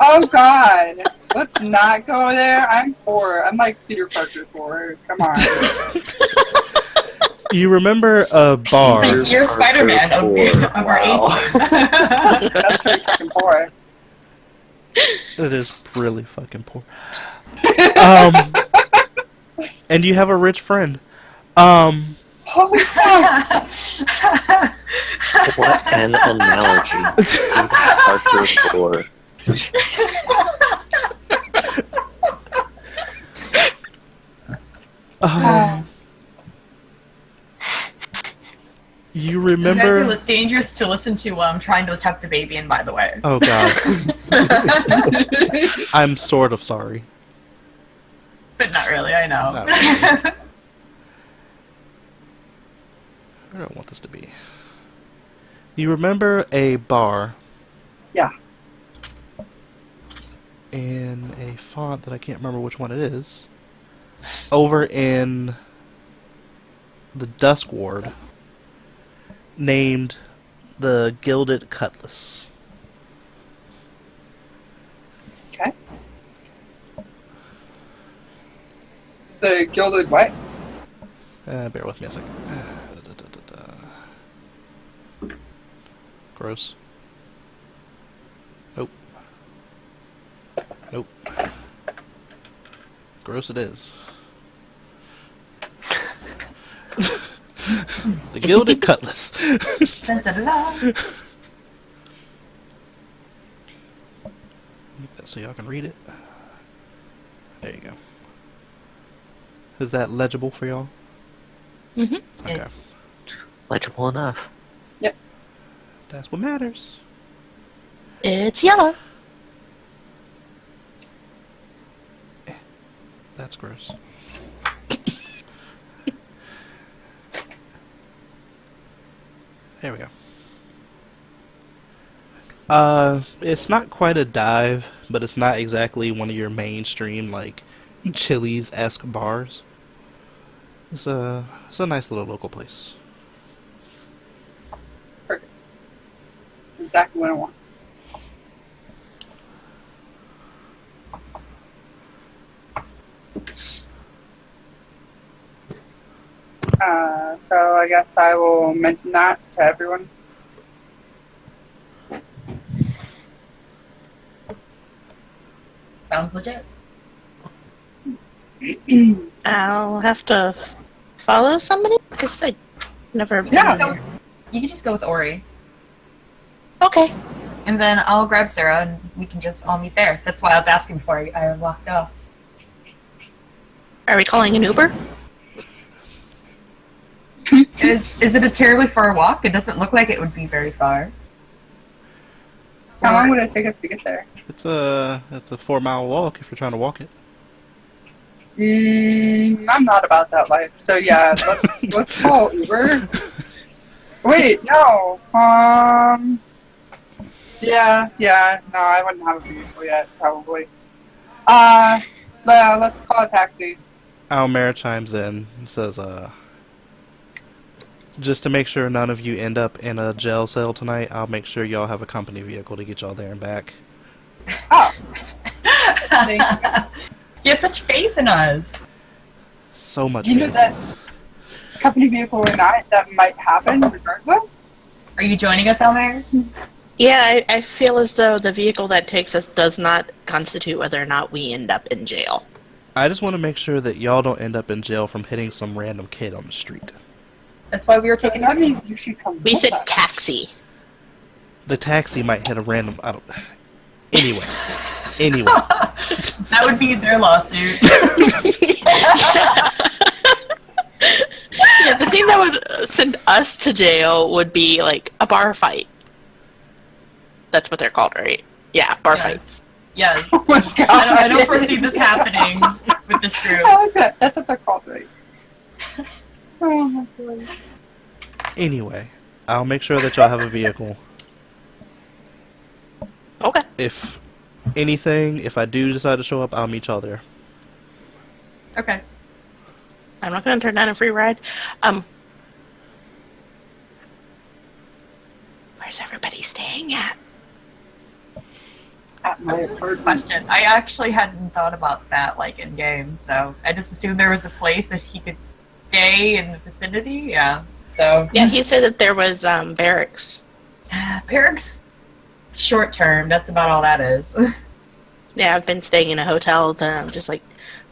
S1: Oh god. Let's not go there. I'm poor. I'm like Peter Parker poor. Come on.
S3: You remember a bar?
S4: It's like you're Spider-Man of our age.
S1: That's pretty fucking poor.
S3: It is really fucking poor. And you have a rich friend.
S1: Holy fuck!
S5: What an analogy. Parker for.
S3: You
S4: You guys
S3: remember?
S4: are dangerous to listen to while I'm trying to tuck the baby in, by the way.
S3: Oh god, I'm sort of sorry.
S4: But not really, I know.
S3: Not really. Where do I want this to be? You remember a bar
S1: Yeah.
S3: in a font that I can't remember which one it is, over in the Dusk Ward, named the Gilded Cutlass.
S1: Okay. The gilded what?
S3: Bear with me a second. Gross. Nope. Nope. Gross it is. The Gilded Cutlass.
S4: Da-da-da-da.
S3: So y'all can read it. There you go. Is that legible for y'all?
S2: Mm-hmm.
S3: Okay.
S4: It's
S5: Legible enough.
S3: That's what matters.
S2: It's yellow.
S3: That's gross. There we go. It's not quite a dive, but it's not exactly one of your mainstream, like, Chili's-esque bars. It's a nice little local place.
S1: Perfect. Exactly what I want. So I guess I will mention that to everyone.
S4: sounds legit.
S2: I'll have to follow somebody because I never. been
S1: Yeah.
S2: there.
S4: You can just go with Ori.
S2: Okay.
S4: And then I'll grab Sarah and we can just all meet there. That's why I was asking before I walked off.
S2: Are we calling an Uber?
S4: Is it a terribly far walk? It doesn't look like it would be very far.
S1: How long would it take us to get there?
S3: It's a 4-mile walk if you're trying to walk it.
S1: I'm not about that life. So yeah, let's call Uber. Wait, no. Yeah. No, I wouldn't have a vehicle yet, probably. Let's call a taxi.
S3: Almera chimes in and says, just to make sure none of you end up in a jail cell tonight, I'll make sure y'all have a company vehicle to get y'all there and back.
S1: Oh,
S4: You have such faith in us.
S3: So much
S1: you know
S3: faith.
S1: that company vehicle or not, that might happen regardless.
S4: Are you joining us, Elmer?
S2: Yeah, I feel as though the vehicle that takes us does not constitute whether or not we end up in jail.
S3: I just want to make sure that y'all don't end up in jail from hitting some random kid on the street.
S4: That's why we were
S1: So
S4: taking
S1: that means you should come.
S2: We
S1: with
S2: said
S1: us.
S2: taxi.
S3: The taxi might hit a random... I don't... Anyway.
S4: That would be their lawsuit.
S2: Yeah, the thing that would send us to jail would be like a bar fight. That's what they're called, right? Yeah, bar fights.
S4: Yes.
S1: Oh my god!
S4: I don't foresee this happening with this group.
S1: I like that. That's what they're called, right? Oh my god.
S3: Anyway, I'll make sure that y'all have a vehicle.
S2: Okay.
S3: If anything, if I do decide to show up, I'll meet y'all there.
S4: Okay.
S2: I'm not going to turn down a free ride. Where's everybody staying at?
S1: At my
S4: Good
S1: apartment.
S4: question. I actually hadn't thought about that, like, in game, so I just assumed there was a place that he could stay in the vicinity, yeah. So,
S2: Yeah, he said that there was barracks.
S4: barracks, short term, that's about all that is.
S2: Yeah, I've been staying in a hotel. Then I'm just like,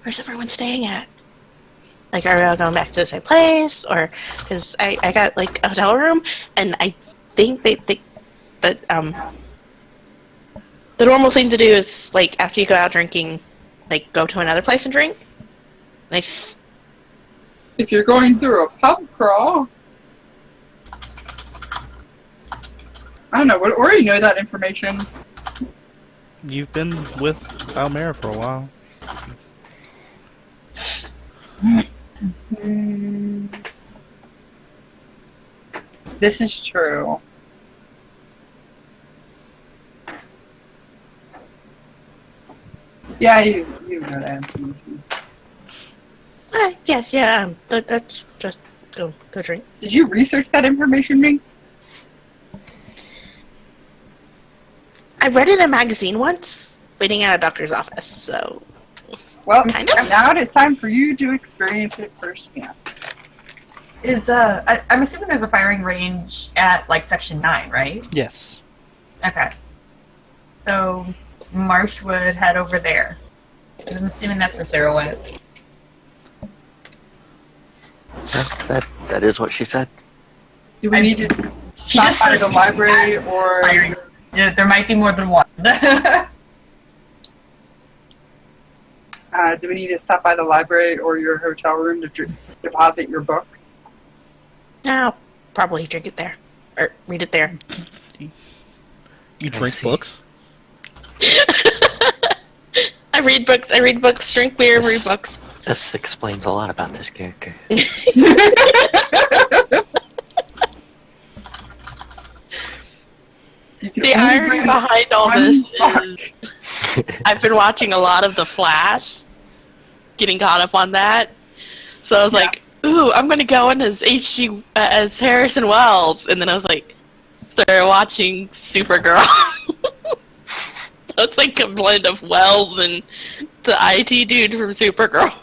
S2: where's everyone staying at? Like, are we all going back to the same place? Or, because I got, like, a hotel room, and I think they think that, the normal thing to do is, like, after you go out drinking, like, go to another place and drink. Like,
S1: If you're going through a pub crawl, I don't know. Would Ori know that information?
S3: You've been with Almera for a while.
S1: This is true. Yeah, you know that information.
S2: Yes, yeah. Let's just go drink.
S1: Did you research that information, Minx?
S2: I read it in a magazine once, waiting at a doctor's office. So
S1: Well,
S2: Kind of.
S1: now it is time for you to experience it firsthand.
S4: I'm assuming there's a firing range at like section 9, right?
S3: Yes.
S4: Okay. So Marsh would head over there. I'm assuming that's where Sarah went.
S5: That is what she said.
S1: Do we need to stop by the library or...
S4: Firing. Yeah, there might be more than one.
S1: do we need to stop by the library or your hotel room to deposit your book?
S2: I'll probably drink it there. Or read it there.
S3: You drink
S5: see.
S3: books?
S2: I read books, drink beer, read books.
S5: This explains a lot about this character.
S1: You can
S2: The
S1: only
S2: irony
S1: bring
S2: behind all
S1: one
S2: this
S1: book.
S2: is I've been watching a lot of The Flash, getting caught up on that. So I was like, ooh, I'm gonna go in as as Harrison Wells, and then I was like, started watching Supergirl. So it's like a blend of Wells and the IT dude from Supergirl.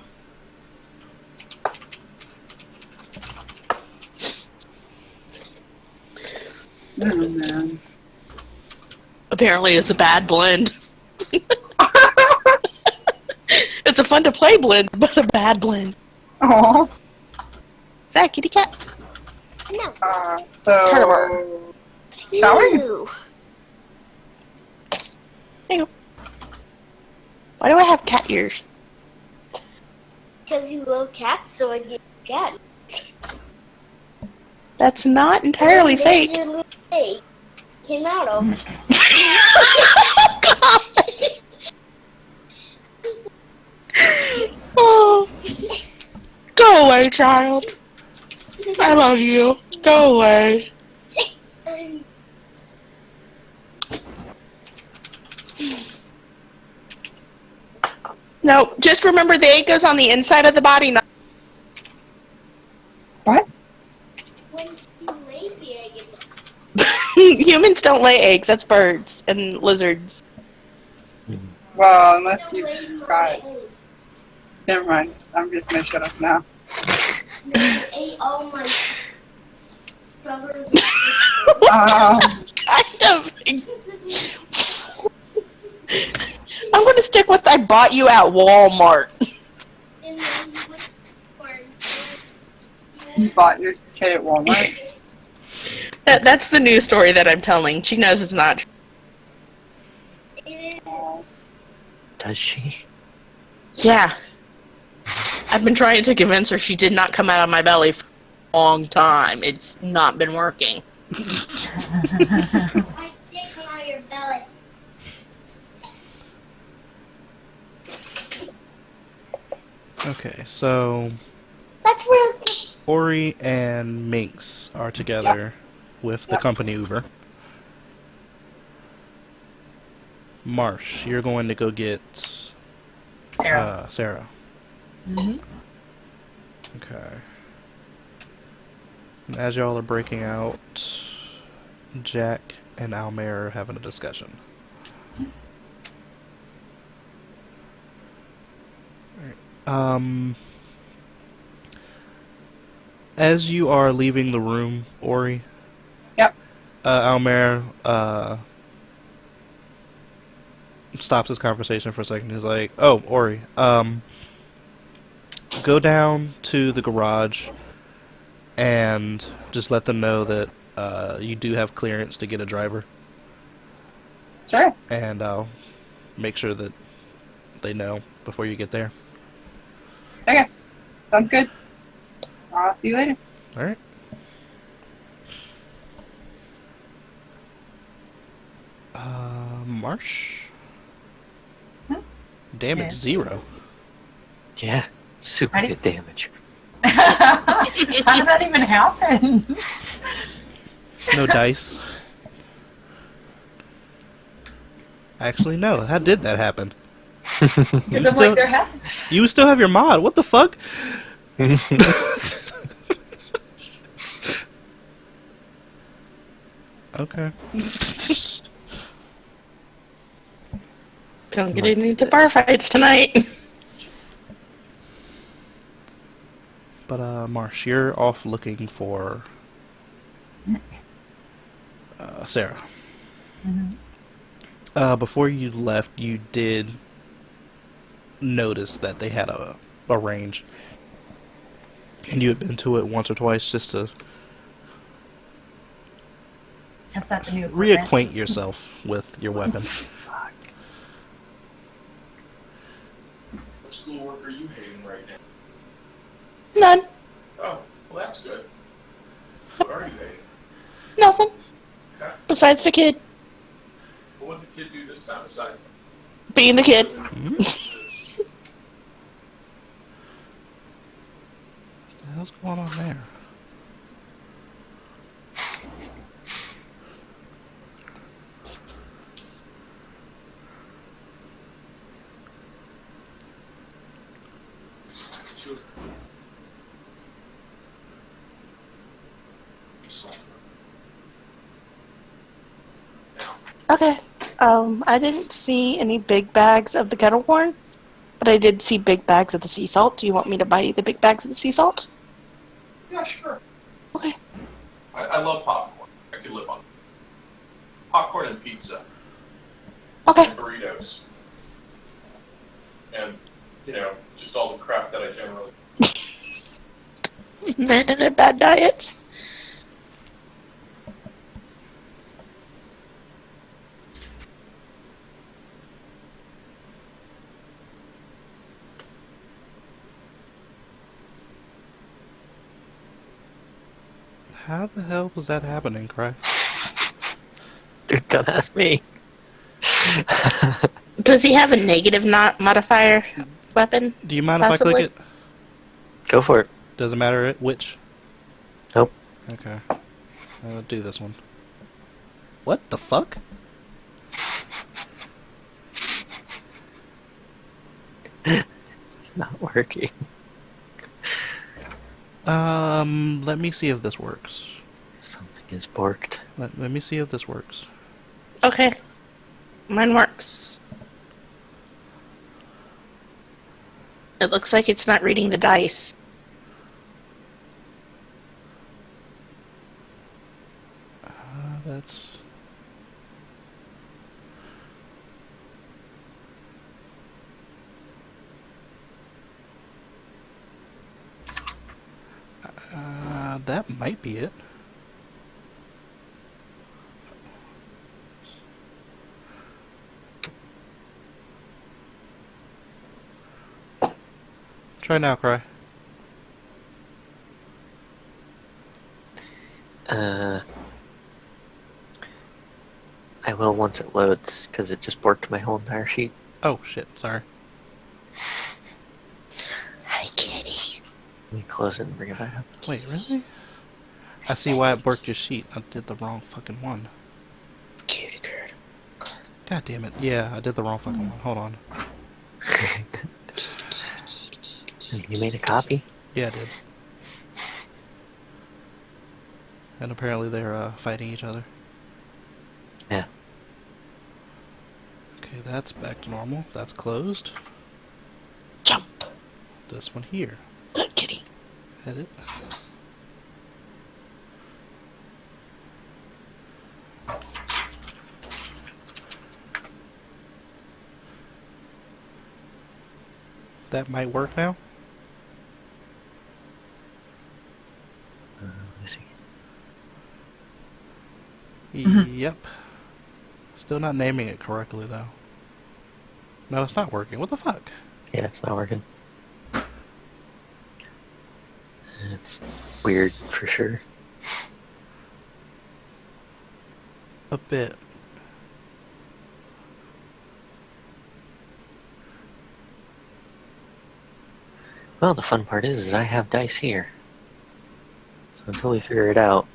S1: Oh, man.
S2: Apparently, it's a bad blend. It's a fun to play blend, but a bad blend.
S1: Aw.
S2: Is that a kitty cat?
S6: No.
S1: So... Shall we?
S6: Ew.
S2: There you go. Why do I have cat ears?
S6: Because you love cats, so I get a cat.
S2: That's not entirely
S6: And there's
S2: fake.
S6: your little egg. Came out of.
S2: Oh. Go away, child. I love you. Go away. No, just remember the egg goes on the inside of the body. Not
S1: What?
S6: When you lay the egg in the
S2: Humans don't lay eggs. That's birds and lizards.
S1: Well, unless you
S6: lay my
S1: got...
S6: egg.
S1: Never mind. I'm just gonna shut up now.
S6: No, you ate all my brothers.
S2: Kind of. I'm going to stick with I bought you at Walmart.
S6: And then you went for
S1: You bought your kid at Walmart?
S2: That's the new story that I'm telling. She knows it's not true.
S5: Does she?
S2: Yeah. I've been trying to convince her she did not come out of my belly for a long time. It's not been working.
S6: My dick on your belly.
S3: Okay, so
S6: That's where
S3: Ori and Minx are together with the company Uber. Marsh, you're going to go get
S4: Sarah.
S3: Sarah.
S2: Mm-hmm.
S3: Okay. And as y'all are breaking out, Jack and Almere are having a discussion. Alright. As you are leaving the room, Ori.
S1: Yep.
S3: Almere stops his conversation for a second. He's like, "Oh, Ori, go down to the garage and just let them know that you do have clearance to get a driver,
S1: Sure.
S3: and I'll make sure that they know before you get there."
S1: Okay. Sounds good. I'll see you later.
S3: All right. Marsh?
S4: Hmm?
S3: Damage
S4: Yeah.
S3: 0.
S5: Yeah, super
S4: Ready?
S5: good damage.
S4: How did that even happen?
S3: No dice. Actually, no. How did that happen?
S4: Because I'm like, there has.
S3: You still have your mod. What the fuck? Okay.
S2: Don't get into bar fights tonight.
S3: But, Marsh, you're off looking for Sarah. Before you left, you did notice that they had a range. And you had been to it once or twice just to
S4: That's not the new equipment.
S3: reacquaint yourself with your weapon.
S8: What schoolwork are you hating right now?
S2: None.
S8: Oh, well, that's good. What are you hating?
S2: Nothing.
S8: Okay.
S2: Besides the kid.
S8: What did the kid do this time aside
S2: Being the kid.
S8: from
S3: What the hell's going on there?
S2: Okay. I didn't see any big bags of the kettle corn, but I did see big bags of the sea salt. Do you want me to buy you the big bags of the sea salt?
S8: Yeah, sure.
S2: Okay.
S8: I love popcorn. I could live on popcorn and pizza
S2: Okay.
S8: and burritos. And, just all the crap that I generally...
S2: Men and their bad diets.
S3: How the hell was that happening, Cry?
S5: Dude, don't ask me.
S2: Does he have a negative modifier weapon?
S3: Do you mind
S2: Possibly.
S3: if I click it?
S5: Go for it.
S3: Doesn't matter which?
S5: Nope.
S3: Okay. I'll do this one. What the fuck?
S5: It's not working.
S3: Let me see if this works.
S5: Something is borked.
S3: Let me see if this works.
S2: Okay. Mine works. It looks like it's not reading the dice.
S3: That's... that might be it. Try now, Cry.
S5: I will once it loads, because it just borked my whole entire sheet.
S3: Oh, shit, sorry.
S2: Hi, kitty.
S5: Let me close it and bring it back up.
S3: Wait, really? I see why it borked your sheet. I did the wrong fucking one.
S2: Cutie bird.
S3: God damn it. Yeah, I did the wrong fucking one. Hold on.
S5: You made a copy?
S3: Yeah, I did. And apparently they're fighting each other.
S5: Yeah.
S3: Okay, that's back to normal. That's closed.
S2: Jump.
S3: This one here.
S2: Good kitty.
S3: Edit. That might work now.
S5: Let me see.
S3: Yep. Still not naming it correctly, though. No, it's not working. What the fuck?
S5: Yeah, it's not working. It's weird, for sure.
S3: A bit.
S5: Well, the fun part is I have dice here. So until we figure it out.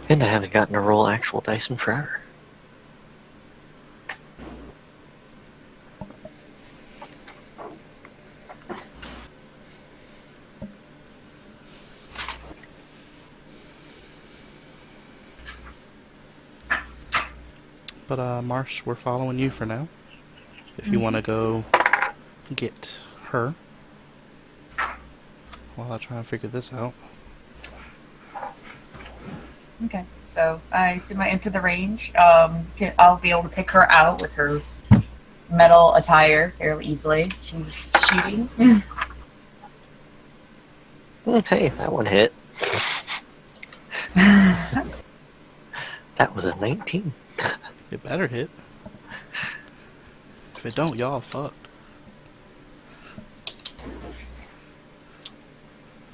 S5: And I haven't gotten to roll actual dice in forever.
S3: But Marsh, we're following you for now. If you want to go get her, while I try and figure this out.
S4: Okay, so I assume I enter the range. I'll be able to pick her out with her metal attire fairly easily. She's shooting.
S5: Hey, that one hit. That was a 19.
S3: It better hit. If it don't, y'all fucked.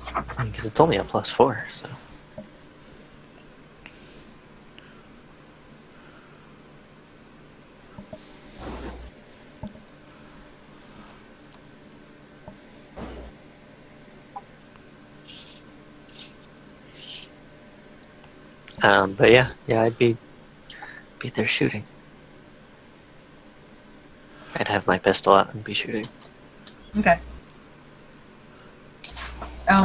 S5: Because it's only a +4, so. But yeah, I'd be there shooting. I'd have my pistol out and be shooting.
S4: Okay.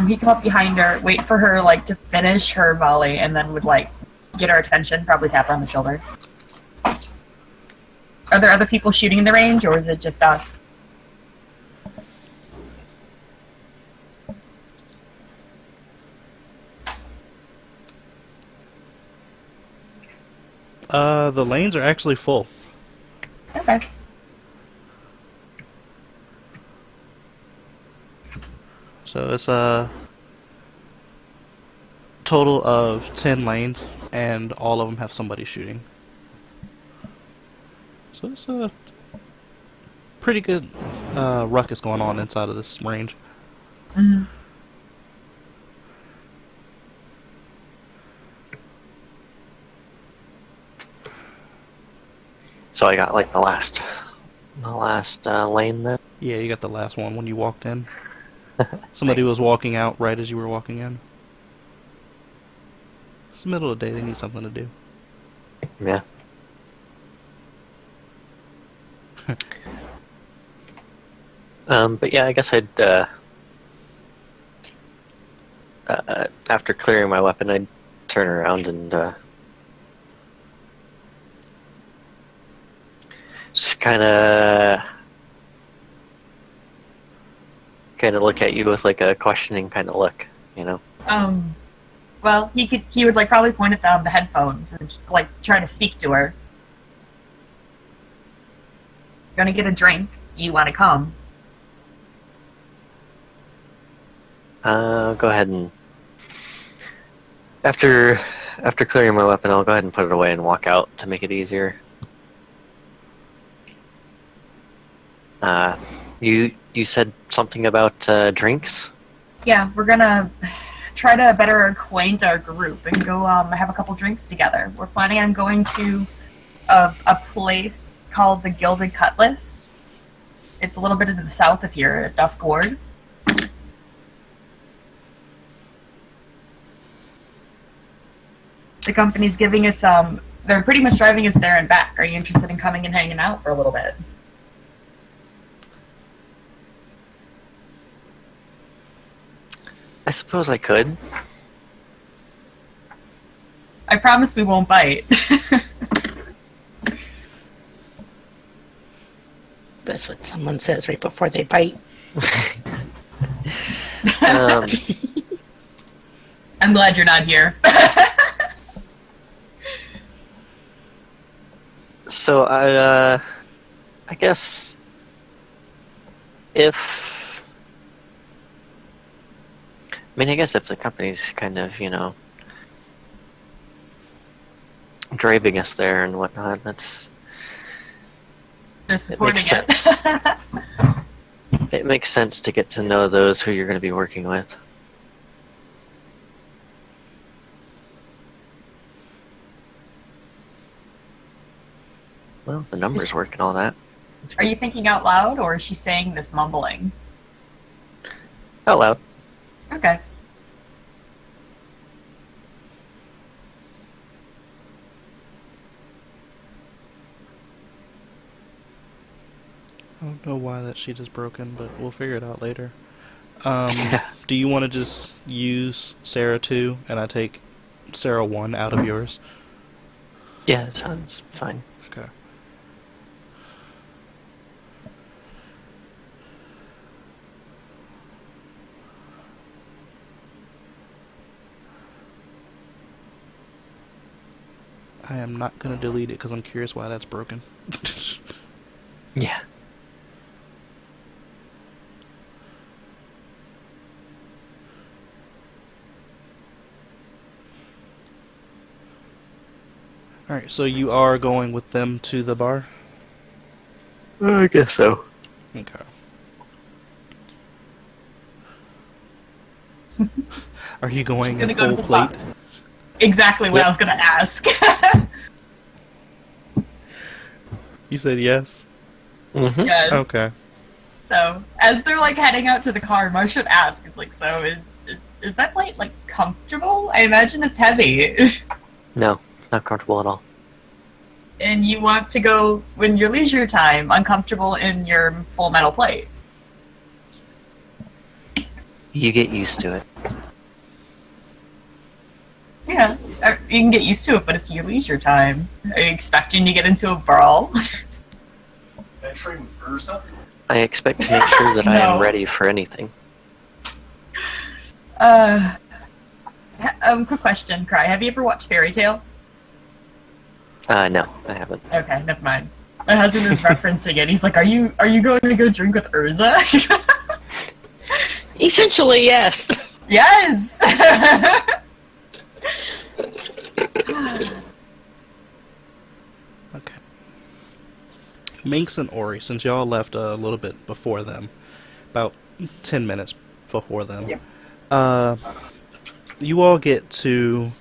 S4: He'd come up behind her, wait for her like to finish her volley, and then would like get her attention, probably tap her on the shoulder. Are there other people shooting in the range, or is it just us?
S3: The lanes are actually full.
S4: Okay.
S3: So it's a total of 10 lanes, and all of them have somebody shooting. So it's a pretty good ruckus going on inside of this range.
S4: Mm-hmm.
S5: So I got like the last lane then.
S3: Yeah, you got the last one when you walked in. Somebody was walking out right as you were walking in. It's the middle of the day, they need something to do.
S5: Yeah. But yeah, I guess I'd after clearing my weapon, I'd turn around and just kind of look at you with like a questioning kind of look, you know.
S4: Well, he would like probably point at the headphones and just like try to speak to her. Gonna get a drink? Do you want to come?
S5: Go ahead and after clearing my weapon, I'll go ahead and put it away and walk out to make it easier. You said something about drinks?
S4: Yeah, we're gonna try to better acquaint our group and go have a couple drinks together. We're planning on going to a place called the Gilded Cutlass. It's a little bit to the south of here at Dusk Ward. The company's giving us they're pretty much driving us there and back. Are you interested in coming and hanging out for a little bit?
S5: I suppose I could.
S4: I promise we won't bite.
S2: That's what someone says right before they bite.
S5: um,
S4: I'm glad you're not here.
S5: So I guess if the company's kind of, you know, driving us there and whatnot,
S4: Just
S5: it
S4: supporting
S5: makes sense. It makes sense to get to know those who you're going to be working with. Well, the numbers work and all that.
S4: Are you thinking out loud, or is she saying this mumbling?
S5: Out loud.
S4: Okay.
S3: I don't know why that sheet is broken, but we'll figure it out later. Do you want to just use Sarah 2 and I take Sarah 1 out of yours?
S5: Yeah, it sounds fine.
S3: Okay. I am not going to delete it because I'm curious why that's broken.
S5: Yeah.
S3: Alright, so you are going with them to the bar?
S5: I guess so.
S3: Okay. Are you going
S4: Gonna
S3: in
S4: go to
S3: full
S4: the
S3: plate?
S4: bar. Exactly what
S3: Yep.
S4: I was gonna ask.
S3: You said yes?
S5: Mm-hmm.
S4: Yes.
S3: Okay.
S4: So as they're like heading out to the car, Marsh should ask, "Is like, so is that plate like comfortable? I imagine it's heavy."
S5: No, not comfortable at all.
S4: And you want to go when your leisure time uncomfortable in your full metal plate.
S5: You get used to it.
S4: Yeah, you can get used to it, but it's your leisure time. Are you expecting to get into a brawl?
S8: Can I train with Urza?
S5: I expect to make sure that I am
S4: No.
S5: ready for anything.
S4: Quick question, Cry. Have you ever watched Fairy Tale?
S5: No, I haven't.
S4: Okay, never mind. My husband was referencing it. He's like, "Are you going to go drink with Urza?"
S2: Essentially, yes.
S4: Yes.
S3: Okay. Minx and Ori, since y'all left a little bit before them, about 10 minutes before them,
S1: Yeah.
S3: you all get to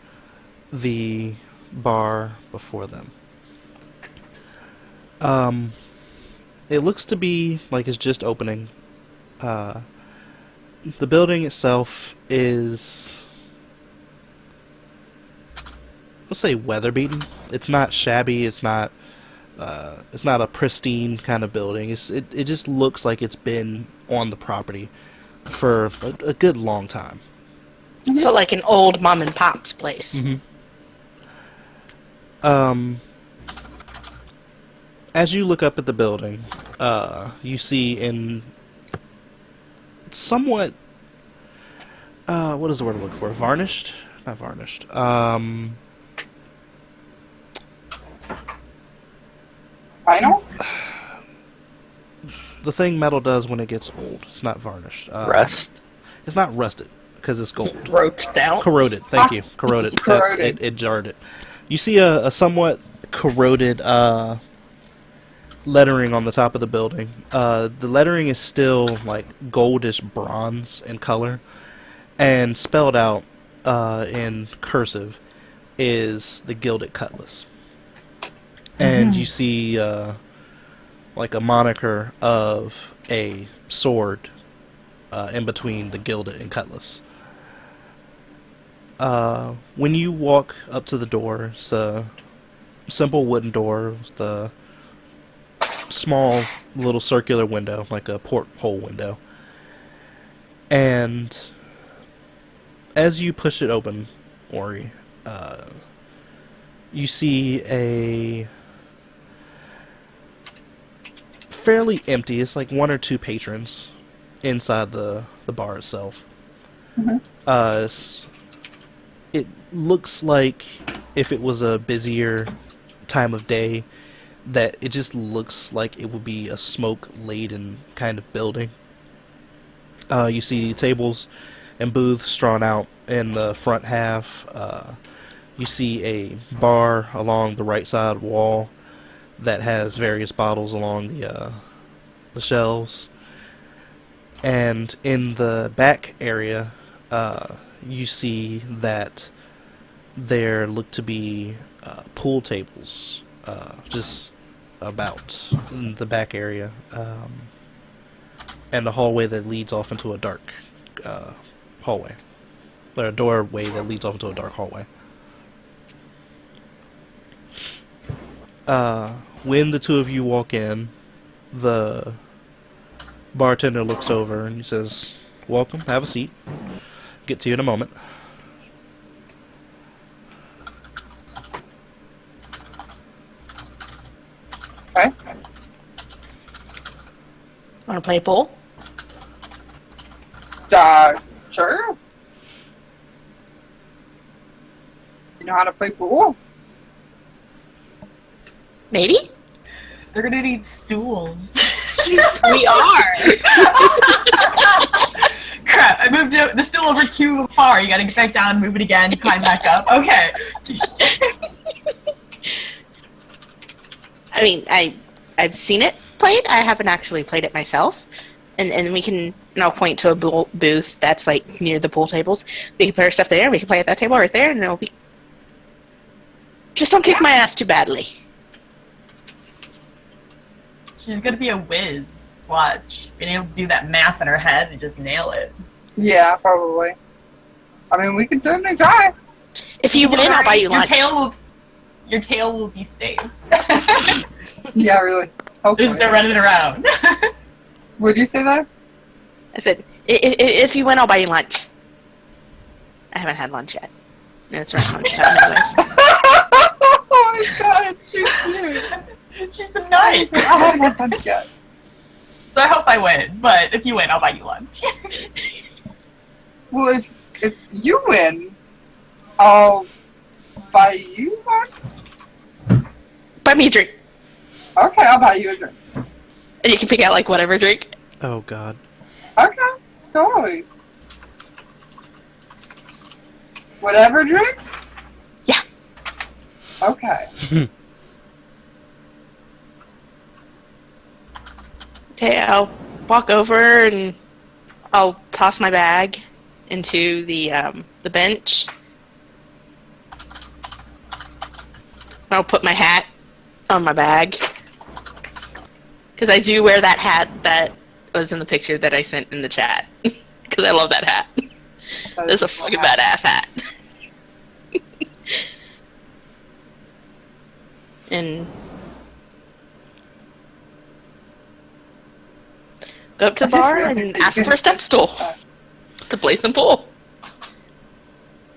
S3: the bar before them. It looks to be like it's just opening. The building itself is, let's say, weather beaten. It's not shabby. It's not a pristine kind of building. It just looks like it's been on the property for a good long time.
S2: So like an old mom and pop's place.
S3: As you look up at the building, you see in somewhat, what is the word I'm looking for? Varnished? Not varnished.
S1: Final?
S3: The thing metal does when it gets old. It's not varnished.
S5: Rust?
S3: It's not rusted, because it's gold.
S2: Roached out.
S3: Corroded, thank you. Corroded.
S1: Corroded.
S3: It jarred it. You see a somewhat corroded lettering on the top of the building. The lettering is still like goldish bronze in color, and spelled out in cursive is the Gilded Cutlass. And you see like a moniker of a sword in between the Gilded and Cutlass. When you walk up to the door, it's a simple wooden door with a small little circular window, like a porthole window. And as you push it open, Ori, you see a fairly empty, it's like one or two patrons inside the bar itself. It looks like if it was a busier time of day, that it just looks like it would be a smoke-laden kind of building. You see tables and booths drawn out in the front half. You see a bar along the right side wall that has various bottles along the shelves. And in the back area, you see that there look to be pool tables just about in the back area, and a hallway that leads off into a dark hallway. Or a doorway that leads off into a dark hallway. When the two of you walk in, the bartender looks over and he says, "Welcome, have a seat. Get to you in a moment."
S1: Okay.
S2: Want to play pool?
S1: Sure. You know how to play pool?
S2: Maybe?
S4: They're gonna need stools.
S2: We are!
S4: Crap, I moved the stool over too far. You gotta get back down, move it again, climb back up. Okay.
S2: I mean, I've seen it played. I haven't actually played it myself. And we can, and I'll point to a booth that's like near the pool tables. We can put our stuff there, and we can play at that table right there, and it'll be... Just don't kick my ass too badly.
S4: She's gonna be a whiz. Watch. Being able to do that math in her head and just nail it.
S1: Yeah, probably. I mean, we can certainly try.
S2: If you win, I'll buy you lunch.
S4: Your tail will be safe.
S1: Yeah, really. Hopefully.
S4: There's no running around.
S1: Would you say that?
S2: I said, if you win, I'll buy you lunch. I haven't had lunch yet. And it's around lunchtime anyways.
S1: Oh my god, it's too cute.
S4: She's a nut.
S1: I haven't had lunch yet.
S4: So I hope I win, but if you win, I'll buy you lunch.
S1: Well, if you win, I'll buy you one?
S2: Buy me a drink.
S1: Okay, I'll buy you a drink.
S2: And you can pick out, like, whatever drink.
S3: Oh god.
S1: Okay, totally. Whatever drink?
S2: Yeah.
S1: Okay.
S2: Okay, I'll walk over and I'll toss my bag into the bench. I'll put my hat on my bag. Because I do wear that hat that was in the picture that I sent in the chat. Because I love that hat. It's a fucking badass hat. And go up to the bar and ask for a step stool to play some pool.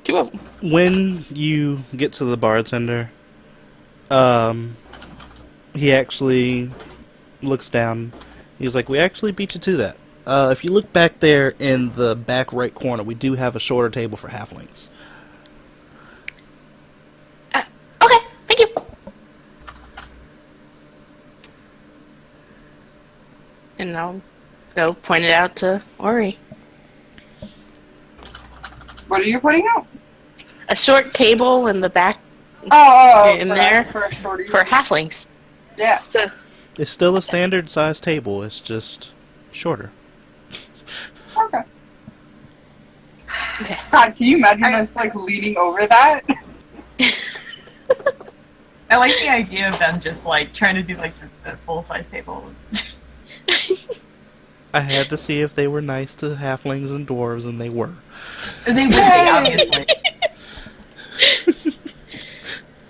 S2: 2 of them.
S3: When you get to the bartender, he actually looks down. He's like, "We actually beat you to that. If you look back there in the back right corner, we do have a shorter table for halflings."
S2: Okay, thank you. And I'll go point it out to Ori.
S1: What are you putting out?
S2: A short table in the back in
S1: for
S2: there
S1: for shorty.
S2: for halflings.
S1: Yeah.
S2: So
S3: It's still a standard size table. It's just shorter.
S1: Okay.
S2: okay.
S1: God, can you imagine us like leaning over that?
S4: I like the idea of them just like trying to do like the full size tables.
S3: I had to see if they were nice to halflings and dwarves, and they were.
S4: And they would be, obviously.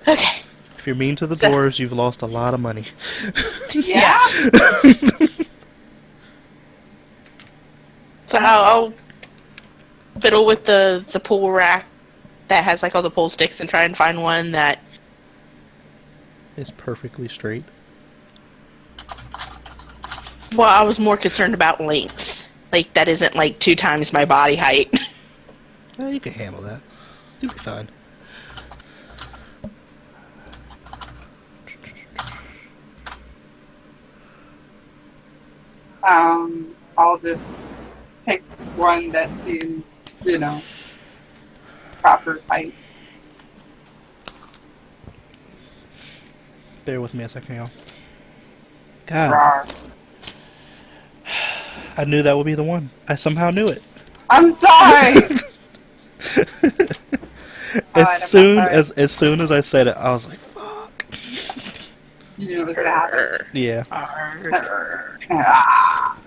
S2: Okay.
S3: If you're mean to the dwarves, you've lost a lot of money.
S1: Yeah.
S2: So I'll fiddle with the pool rack that has like all the pool sticks and try and find one that
S3: It's perfectly straight.
S2: well, I was more concerned about length. Like that isn't like 2 times my body height.
S3: You can handle that. You'll be fine.
S1: I'll just pick one that seems, proper height.
S3: Bear with me a second, y'all. God,
S1: Rawr.
S3: I knew that would be the one. I somehow knew it.
S1: I'm sorry.
S3: As soon as I said it, I was like, "Fuck."
S1: You knew it was gonna happen.
S2: Grr.
S3: Yeah.
S2: Arg.
S1: Ah.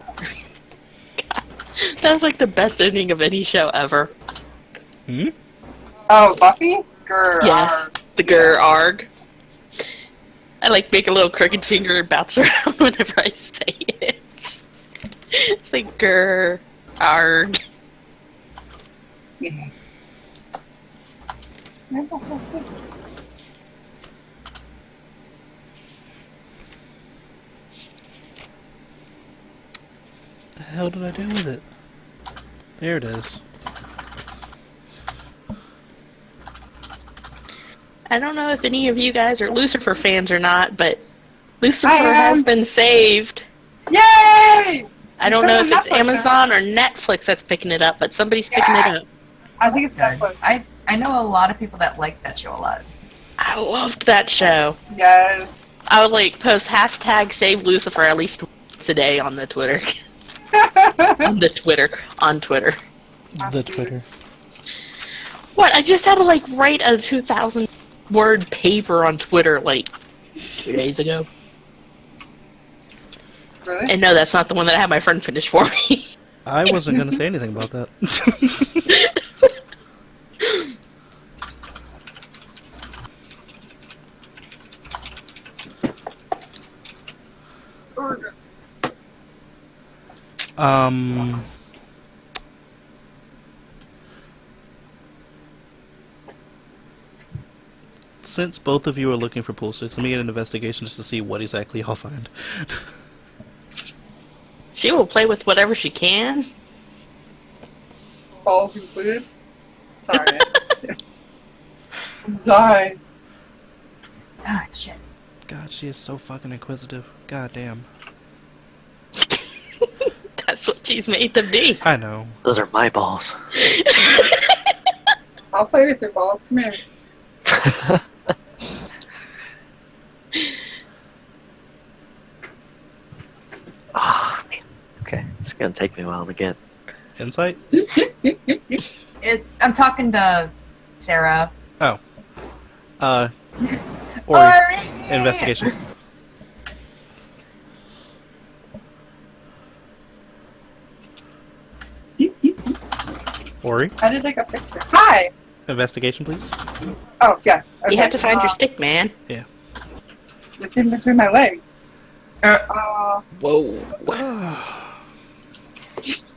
S2: That's like the best ending of any show ever.
S3: Hmm?
S1: Oh, Buffy? Grr.
S2: Yes,
S1: Arg.
S2: the grr arg. I like make a little crooked finger and bounce around whenever I say it. It's like grr arg.
S1: Yeah.
S3: The hell did I do with it? There it is.
S2: I don't know if any of you guys are Lucifer fans or not, but Lucifer
S1: I am.
S2: has been saved.
S1: Yay!
S2: I don't know if it's
S1: Netflix, huh?
S2: Amazon or Netflix that's picking it up, but somebody's picking it
S1: Yes.
S2: up.
S1: I think it's
S4: Good.
S1: Netflix.
S4: I know a lot of people that like that show a lot.
S2: I loved that show.
S1: Yes.
S2: I would like post hashtag save Lucifer at least once a day on the Twitter. On Twitter.
S3: The Twitter.
S2: What? I just had to like write a 2,000 word paper on Twitter like 2 days ago.
S1: Really?
S2: And no, that's not the one that I had my friend finish for me.
S3: I wasn't gonna say anything about that. um. Since both of you are looking for pool sticks, let me get an investigation just to see what exactly y'all find.
S2: She will play with whatever she can.
S1: Balls included? Sorry. I'm sorry.
S4: Ah, shit.
S3: God, she is so fucking inquisitive. God damn.
S2: That's what she's made to be.
S3: I know.
S5: Those are my balls.
S1: I'll play with your balls. Come here.
S5: Ah, man. Okay, it's gonna take me a while to get.
S3: Insight?
S4: I'm talking to Sarah.
S3: Oh. Ori,
S4: Ori!
S3: investigation. Ori,
S1: I did take a picture. Hi!
S3: investigation, please.
S1: Oh, yes.
S2: You have to find your stick, man.
S1: It's in between my legs.
S2: Whoa.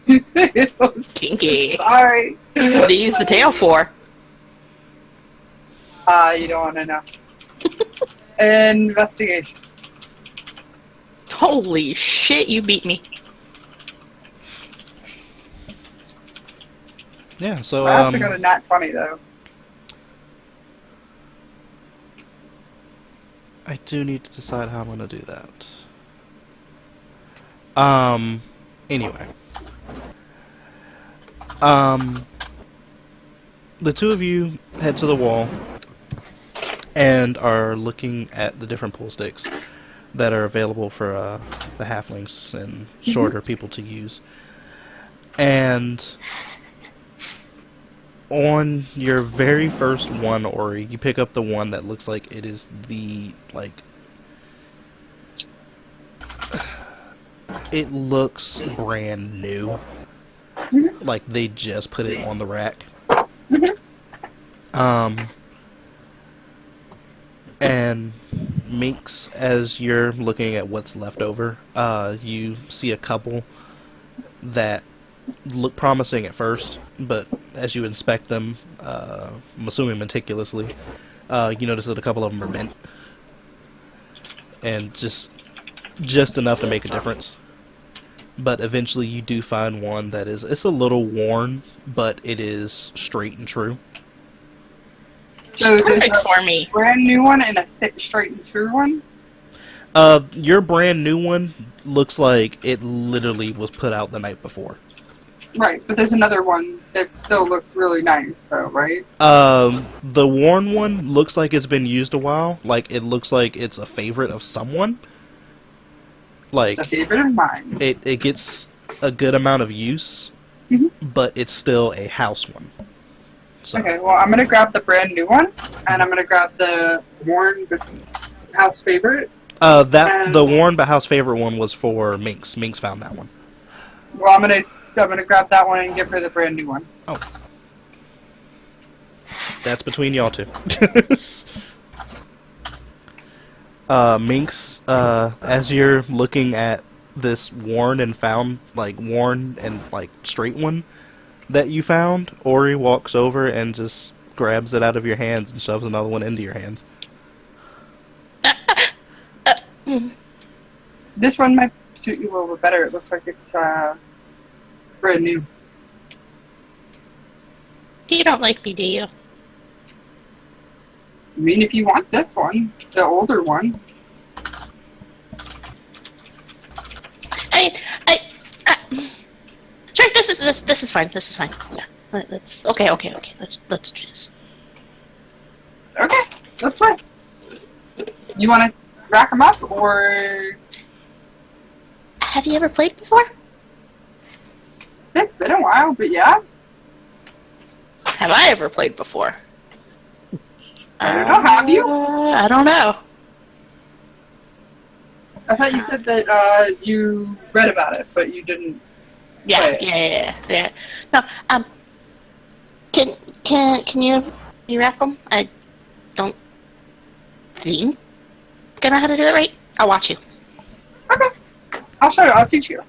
S1: I'm
S2: Kinky.
S1: sorry.
S2: What do you use the tail for?
S1: You don't want to know. Investigation.
S2: Holy shit, you beat me.
S3: Yeah, so,
S1: I also got a nat 20, though.
S3: I do need to decide how I'm gonna do that. Anyway. The two of you head to the wall and are looking at the different pool sticks that are available for the halflings and shorter people to use. And on your very first one, Ori, you pick up the one that looks like it is the, like... It looks brand new. Like they just put it on the rack. And Minx, as you're looking at what's left over, you see a couple that look promising at first, but as you inspect them, I'm assuming meticulously, you notice that a couple of them are bent. And just enough to make a difference. But eventually you do find one that is, it's a little worn, but it is straight and true.
S1: So there's
S2: Perfect
S1: a
S2: for me.
S1: brand new one and a straight and true one?
S3: Your brand new one looks like it literally was put out the night before.
S1: Right, but there's another one that still looks really nice, though, right?
S3: The worn one looks like it's been used a while. Like, it looks like it's a favorite of someone. Like,
S1: It's a favorite of mine.
S3: it gets a good amount of use, but it's still a house one. So,
S1: Okay, well, I'm gonna grab the brand new one, and I'm gonna grab the worn that's house favorite.
S3: The Warren but House favorite one was for Minx. Minx found that one.
S1: Well, I'm gonna grab that one and give her the brand new one.
S3: Oh. That's between y'all two. Minx, as you're looking at this worn and straight one that you found, Ori walks over and just grabs it out of your hands and shoves another one into your hands.
S1: This one might suit you a little bit better. It looks like it's brand new.
S2: You don't like me, do you?
S1: I mean, if you want this one, the older one.
S2: Sure. This is fine. This is fine. Yeah. Let's okay. Let's do this.
S1: Okay, let's play. You want to rack them up, or
S2: Have you ever played before?
S1: it's been a while, but yeah.
S2: Have I ever played before?
S1: I don't know. Have you?
S2: I don't know.
S1: I thought you said that you read about it, but you didn't.
S2: Yeah,
S1: play it.
S2: yeah. No, can you wrap them? I don't think I know how to do it right. I'll watch you.
S1: Okay, I'll show you. I'll teach you.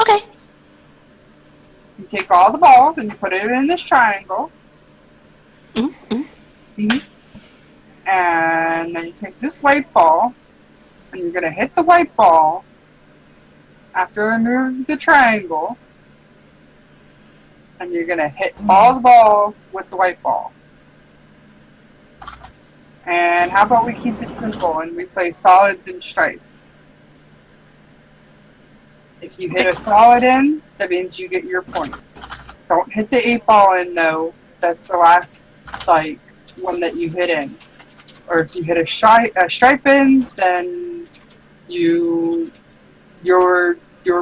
S2: Okay.
S1: You take all the balls and you put it in this triangle.
S2: Mm-hmm.
S1: And then you take this white ball, and you're gonna hit the white ball after remove the triangle, and you're gonna hit all the balls with the white ball. And how about we keep it simple and we play solids and stripes? If you hit a solid in, that means you get your point. Don't hit the 8-ball in though. That's the last one that you hit in. Or if you hit a stripe in, then your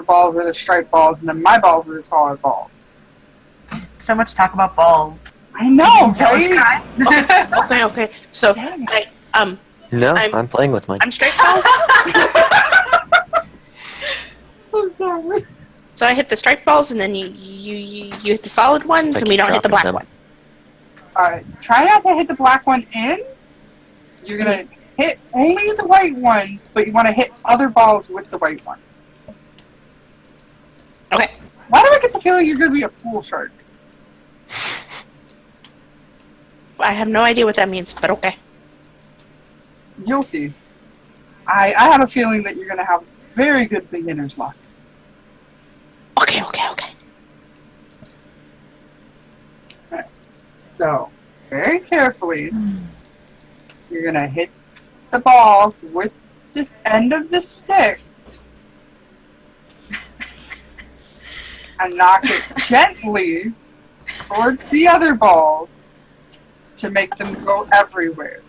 S1: balls are the stripe balls, and then my balls are the solid balls.
S4: So much talk about balls.
S1: I know, right?
S2: Okay. So
S1: Dang
S5: No,
S2: I'm-
S5: I'm playing with mine.
S2: I'm straight balls.
S1: I'm sorry.
S2: So I hit the striped balls, and then you hit the solid ones,
S5: I
S2: and we
S5: keep
S2: don't hit the
S5: dropping
S2: black
S5: them.
S2: one.
S1: Alright, try not to hit the black one in. You're gonna hit only the white one, but you want to hit other balls with the white one.
S2: Okay.
S1: Why do I get the feeling you're gonna be a pool shark?
S2: I have no idea what that means, but okay.
S1: You'll see. I have a feeling that you're gonna have very good beginner's luck.
S2: Okay.
S1: So, very carefully, you're gonna hit the ball with the end of the stick and knock it gently towards the other balls to make them go everywhere.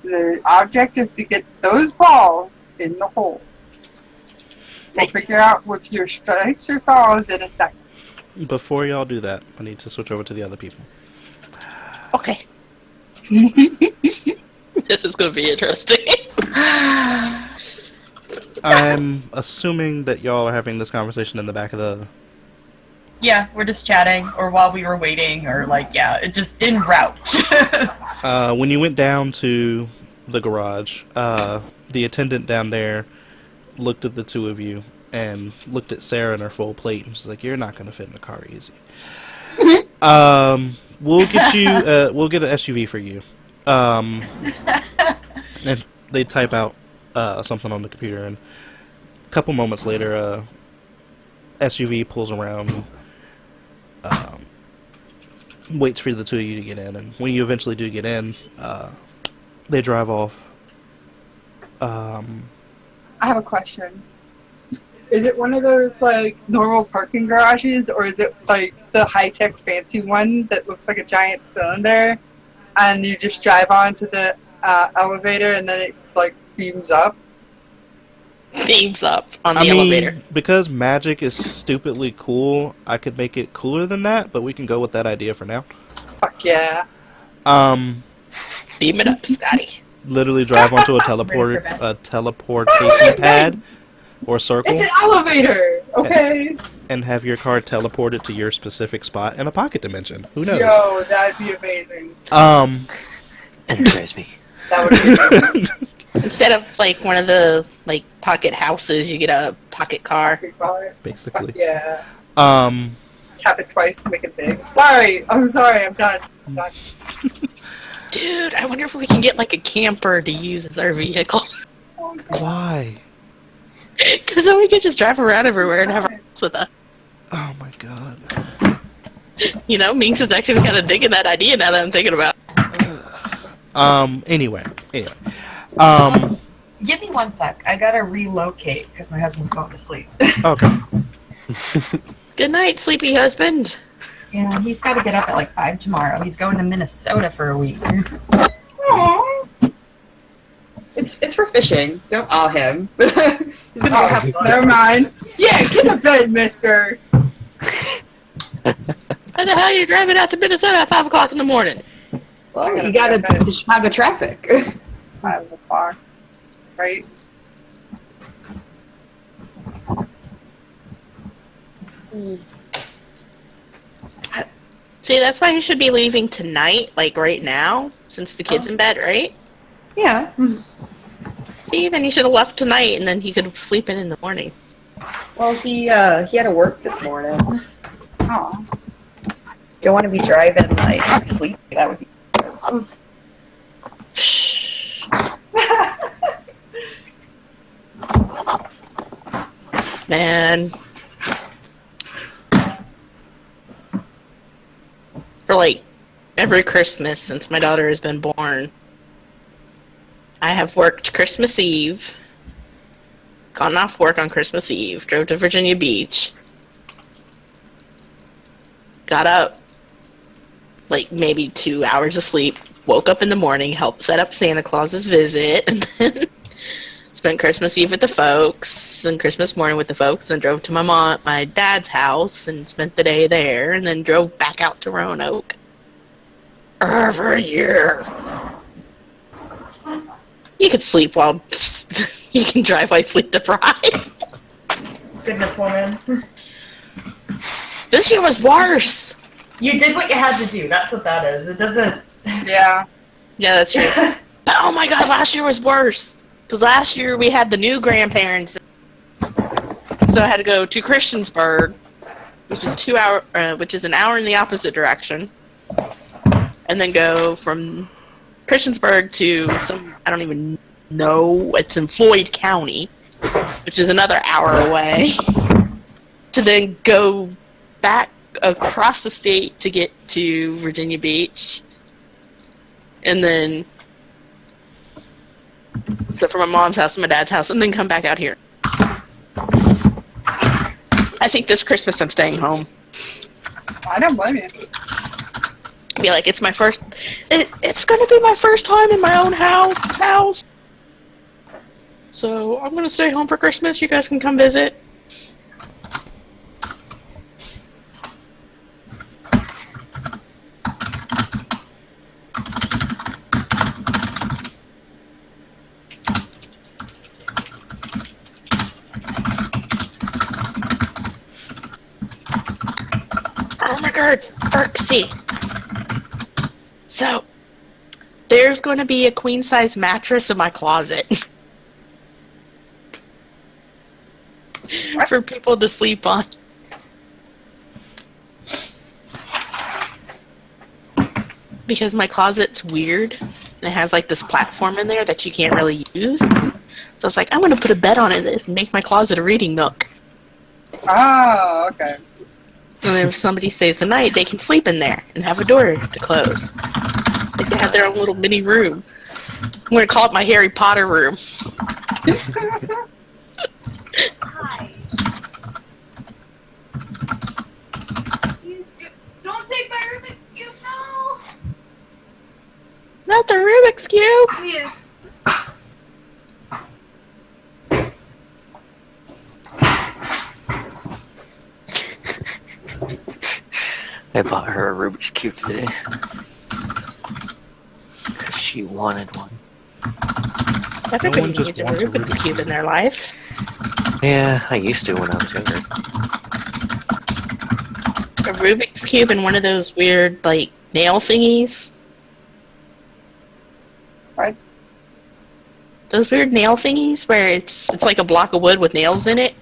S1: The object is to get those balls in the hole. We'll figure out with your stripes or solids in a second.
S3: Before y'all do that, I need to switch over to the other people.
S2: Okay. This is going to be interesting.
S3: I'm assuming that y'all are having this conversation in the back of the...
S4: Yeah, we're just chatting, or while we were waiting, or it just en route.
S3: When you went down to the garage, the attendant down there looked at the two of you and looked at Sarah and her full plate and was like, "You're not going to fit in the car easy. We'll get you. We'll get an SUV for you." And they type out something on the computer, and a couple moments later, SUV pulls around, waits for the two of you to get in, and when you eventually do get in, they drive off.
S1: I have a question. Is it one of those normal parking garages, or is it the high-tech fancy one that looks like a giant cylinder, and you just drive onto the elevator and then it beams up?
S2: Beams up on the elevator.
S3: Because magic is stupidly cool, I could make it cooler than that, but we can go with that idea for now.
S1: Fuck yeah.
S2: Beam it up, Scotty.
S3: Literally drive onto a teleportation pad or circle.
S1: It's an elevator, okay?
S3: And have your car teleported to your specific spot in a pocket dimension. Who knows?
S1: Yo, that'd be amazing.
S5: Energize me.
S1: That would be
S2: Instead of like one of the like pocket houses, you get a pocket car.
S1: amazing. Car.
S3: Basically.
S1: Yeah.
S3: Um,
S1: Tap it twice to make it big. Sorry, I'm sorry, I'm done. I'm done.
S2: Dude, I wonder if we can get like a camper to use as our vehicle.
S3: why?
S2: Because then we could just drive around everywhere and have our house with us.
S3: Oh my god.
S2: You know, Minx is actually kind of digging that idea now that I'm thinking about it.
S3: Anyway.
S4: Give me 1 sec. I gotta relocate because my husband's going to sleep.
S3: Okay.
S2: Good night, sleepy husband.
S4: Yeah, he's got to get up at like 5 tomorrow. He's going to Minnesota for a week. It's for fishing. Don't awe him. He's gonna go have fun.
S1: Never mind. Yeah, get to bed, mister.
S2: How the hell are you driving out to Minnesota at 5 o'clock in the morning?
S4: Well, you got the Chicago traffic.
S1: 5 o'clock, right?
S2: See, that's why he should be leaving tonight, like right now, since the kid's in bed, right?
S4: Yeah.
S2: See, then he should have left tonight, and then he could sleep in the morning.
S4: Well, he had to work this morning.
S1: Oh.
S4: Don't want to be driving like sleepy. That would be gross.
S2: Man. For like every Christmas since my daughter has been born, I have worked Christmas Eve, gone off work on Christmas Eve, drove to Virginia Beach, got up, like maybe 2 hours of sleep, woke up in the morning, helped set up Santa Claus's visit, and then spent Christmas Eve with the folks and Christmas morning with the folks, and drove to my dad's house and spent the day there, and then drove back out to Roanoke. Every year. You could sleep while you can drive while sleep deprived.
S4: Goodness, woman.
S2: This year was worse.
S4: You did what you had to do. That's what that is. It doesn't.
S1: Yeah.
S2: Yeah, that's true. But oh my god, last year was worse. Because last year we had the new grandparents. So I had to go to Christiansburg, which is an hour in the opposite direction. And then go from Christiansburg to I don't even know, it's in Floyd County, which is another hour away. To then go back across the state to get to Virginia Beach. And then, so from my mom's house to my dad's house, and then come back out here. I think this Christmas I'm staying home.
S1: I don't blame you.
S2: Be like, it's my first, it's gonna be my first time in my own house. So I'm gonna stay home for Christmas. You guys can come visit. Oh my god, Berksy. So, there's going to be a queen-size mattress in my closet. For people to sleep on. Because my closet's weird. And it has like this platform in there that you can't really use. So I was like, I'm going to put a bed on it and make my closet a reading nook.
S1: Oh, okay.
S2: And then if somebody stays the night, they can sleep in there and have a door to close. They can have their own little mini room. I'm going to call it my Harry Potter room.
S6: Hi. Don't take my Rubik's Cube, no!
S2: Not the Rubik's Cube!
S6: Here.
S5: I bought her a Rubik's Cube today. She wanted one.
S2: Everybody
S3: one just
S2: needs a
S3: wants a
S2: Rubik's
S3: Rubik's
S2: Cube
S3: Cube.
S2: in their life.
S5: Yeah, I used to when I was younger.
S2: A Rubik's Cube and one of those weird, like, nail thingies.
S1: What?
S2: Those weird nail thingies where it's like a block of wood with nails in it,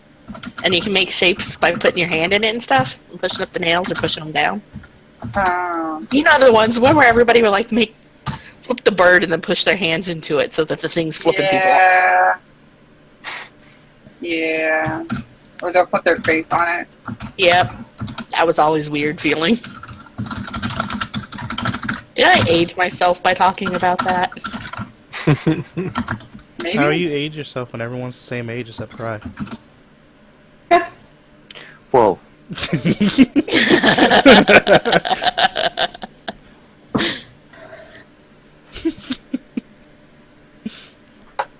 S2: and you can make shapes by putting your hand in it and stuff, and pushing up the nails or pushing them down. You know the ones, one where everybody would like flip the bird and then push their hands into it so that the thing's flipping people off.
S1: yeah. Yeah. Or they'll put their face on it.
S2: Yep. That was always weird feeling. Did I age myself by talking about that?
S1: Maybe.
S3: How you age yourself when everyone's the same age except Cry?
S5: Whoa.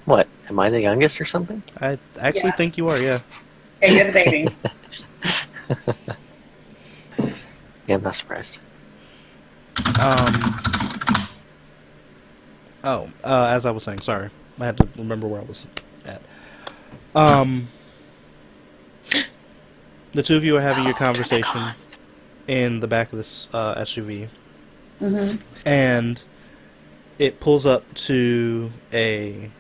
S5: What? Am I the youngest or something?
S3: I actually
S4: Yeah.
S3: think you are, yeah.
S4: Yeah, you're the baby.
S5: Yeah, I'm not surprised.
S3: As I was saying, sorry. I had to remember where I was at. The two of you are having your conversation in the back of this SUV.
S4: Mm-hmm.
S3: And it pulls up to a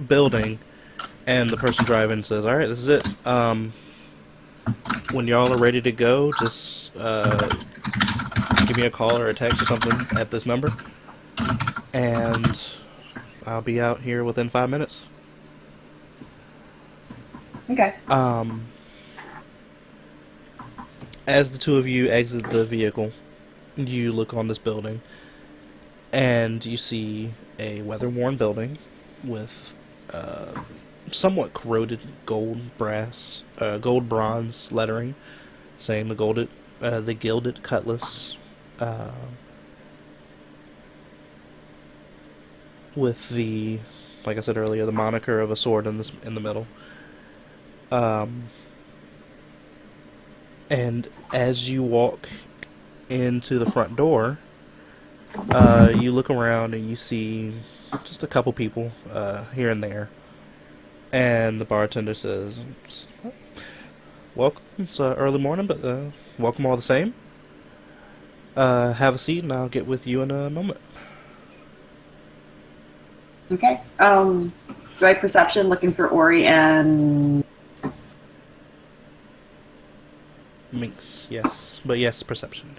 S3: building, and the person driving says, "Alright, this is it. When y'all are ready to go, just give me a call or a text or something at this number, and I'll be out here within 5 minutes."
S4: Okay.
S3: As the two of you exit the vehicle, you look on this building, and you see a weather-worn building with somewhat corroded gold bronze lettering saying the Gilded Cutlass, with the, like I said earlier, the moniker of a sword in the middle. And as you walk into the front door, you look around and you see just a couple people here and there. And the bartender says, "Welcome. It's early morning, but welcome all the same. Have a seat and I'll get with you in a moment."
S4: Okay. Right perception, looking for Ori and...
S3: Minx, yes. But yes, perception.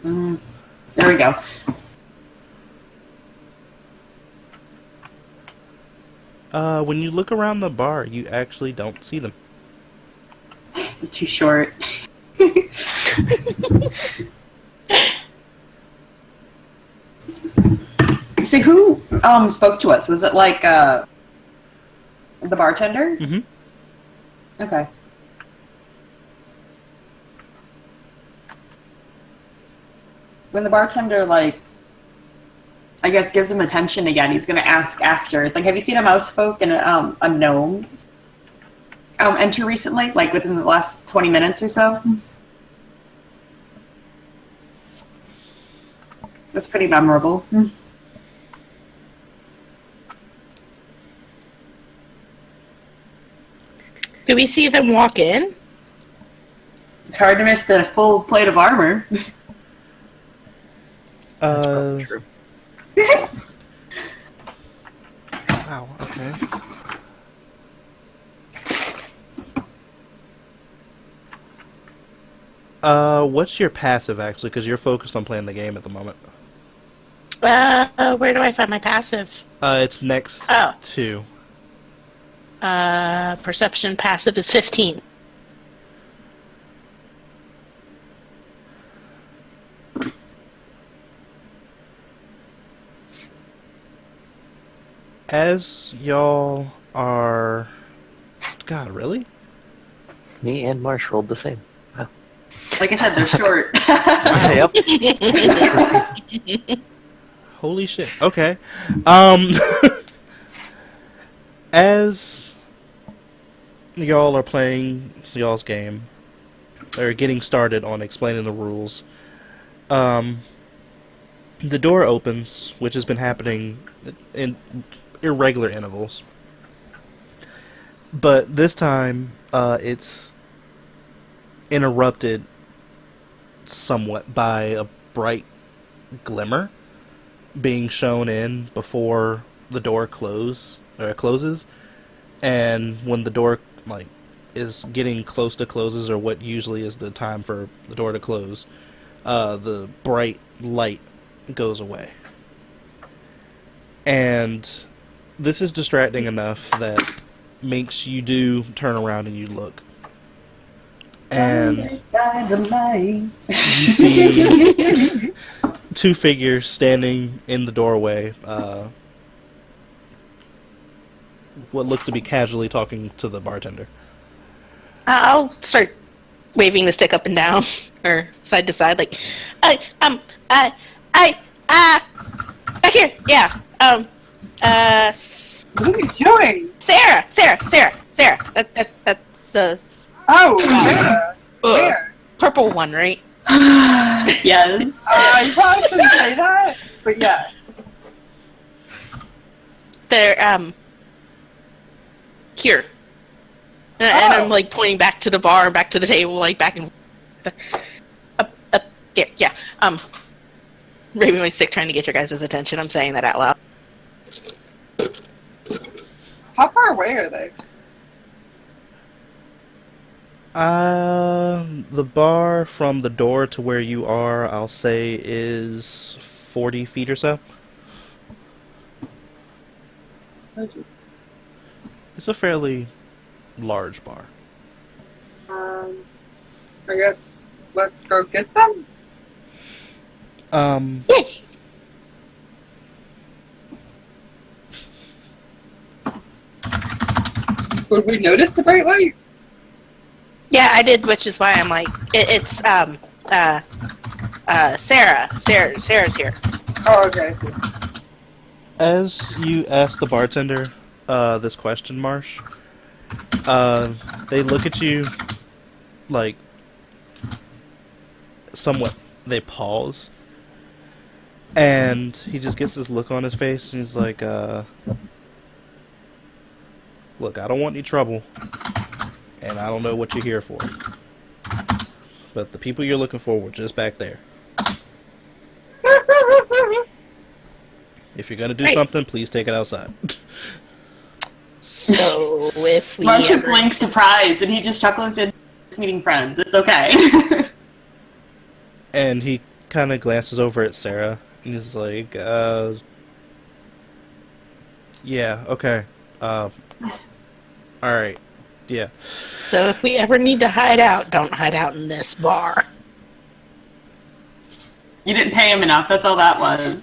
S4: There we go.
S3: When you look around the bar, you actually don't see them.
S4: I'm too short. So who spoke to us? Was it like the bartender?
S3: Mm-hmm.
S4: Okay. When the bartender, like, I guess gives him attention again, he's gonna ask after. It's like, have you seen a mouse folk and a gnome enter recently? Like within the last 20 minutes or so? That's pretty memorable.
S2: Do we see them walk in?
S4: It's hard to miss the full plate of armor.
S5: True.
S3: Wow, okay. What's your passive, actually? Because you're focused on playing the game at the moment.
S2: Where do I find my passive?
S3: It's next
S2: Oh.
S3: to...
S2: Perception passive is 15.
S3: As y'all are... God, really?
S5: Me and Marsh rolled the same. Wow.
S4: Like I said, they're short.
S5: Yep.
S3: Holy shit. Okay. As y'all are playing y'all's game, or getting started on explaining the rules, The door opens, which has been happening in irregular intervals. But this time, it's interrupted somewhat by a bright glimmer being shown in before the door closes. And when the door is getting close to closes, or what usually is the time for the door to close, the bright light goes away. And this is distracting enough that makes you do turn around and you look. And you see two figures standing in the doorway, what looks to be casually talking to the bartender.
S2: I'll start waving the stick up and down, or side to side, like, right here, yeah,
S1: What are you doing?
S2: Sarah, that's the
S1: Oh, Sarah. Where?
S2: purple one, right?
S4: Yes.
S1: You probably shouldn't say that, but yeah.
S2: They're, here. And I'm, like, pointing back to the bar, back to the table, like, back and... Up, yeah. Waving my stick, trying to get your guys' attention. I'm saying that out loud.
S1: How far away are they?
S3: The bar from the door to where you are, I'll say, is 40 feet or so. It's a fairly large bar.
S1: I guess let's go get them.
S2: Yes.
S1: Would we notice the bright light?
S2: Yeah, I did, which is why I'm like, it's Sarah. Sarah's here.
S1: Oh, okay, I see.
S3: As you ask the bartender this question, Marsh, they look at you like somewhat. They pause, and he just gets this look on his face, and he's like, "Look, I don't want any trouble, and I don't know what you're here for, but the people you're looking for were just back there. If you're gonna do something, please take it outside."
S2: So if we
S4: Marcia
S2: ever...
S4: blinks surprised, and he just chuckles and says, meeting friends. It's okay.
S3: And he kind of glances over at Sarah, and he's like, yeah, okay, alright, yeah.
S2: So if we ever need to hide out, don't hide out in this bar.
S4: You didn't pay him enough. That's all that was.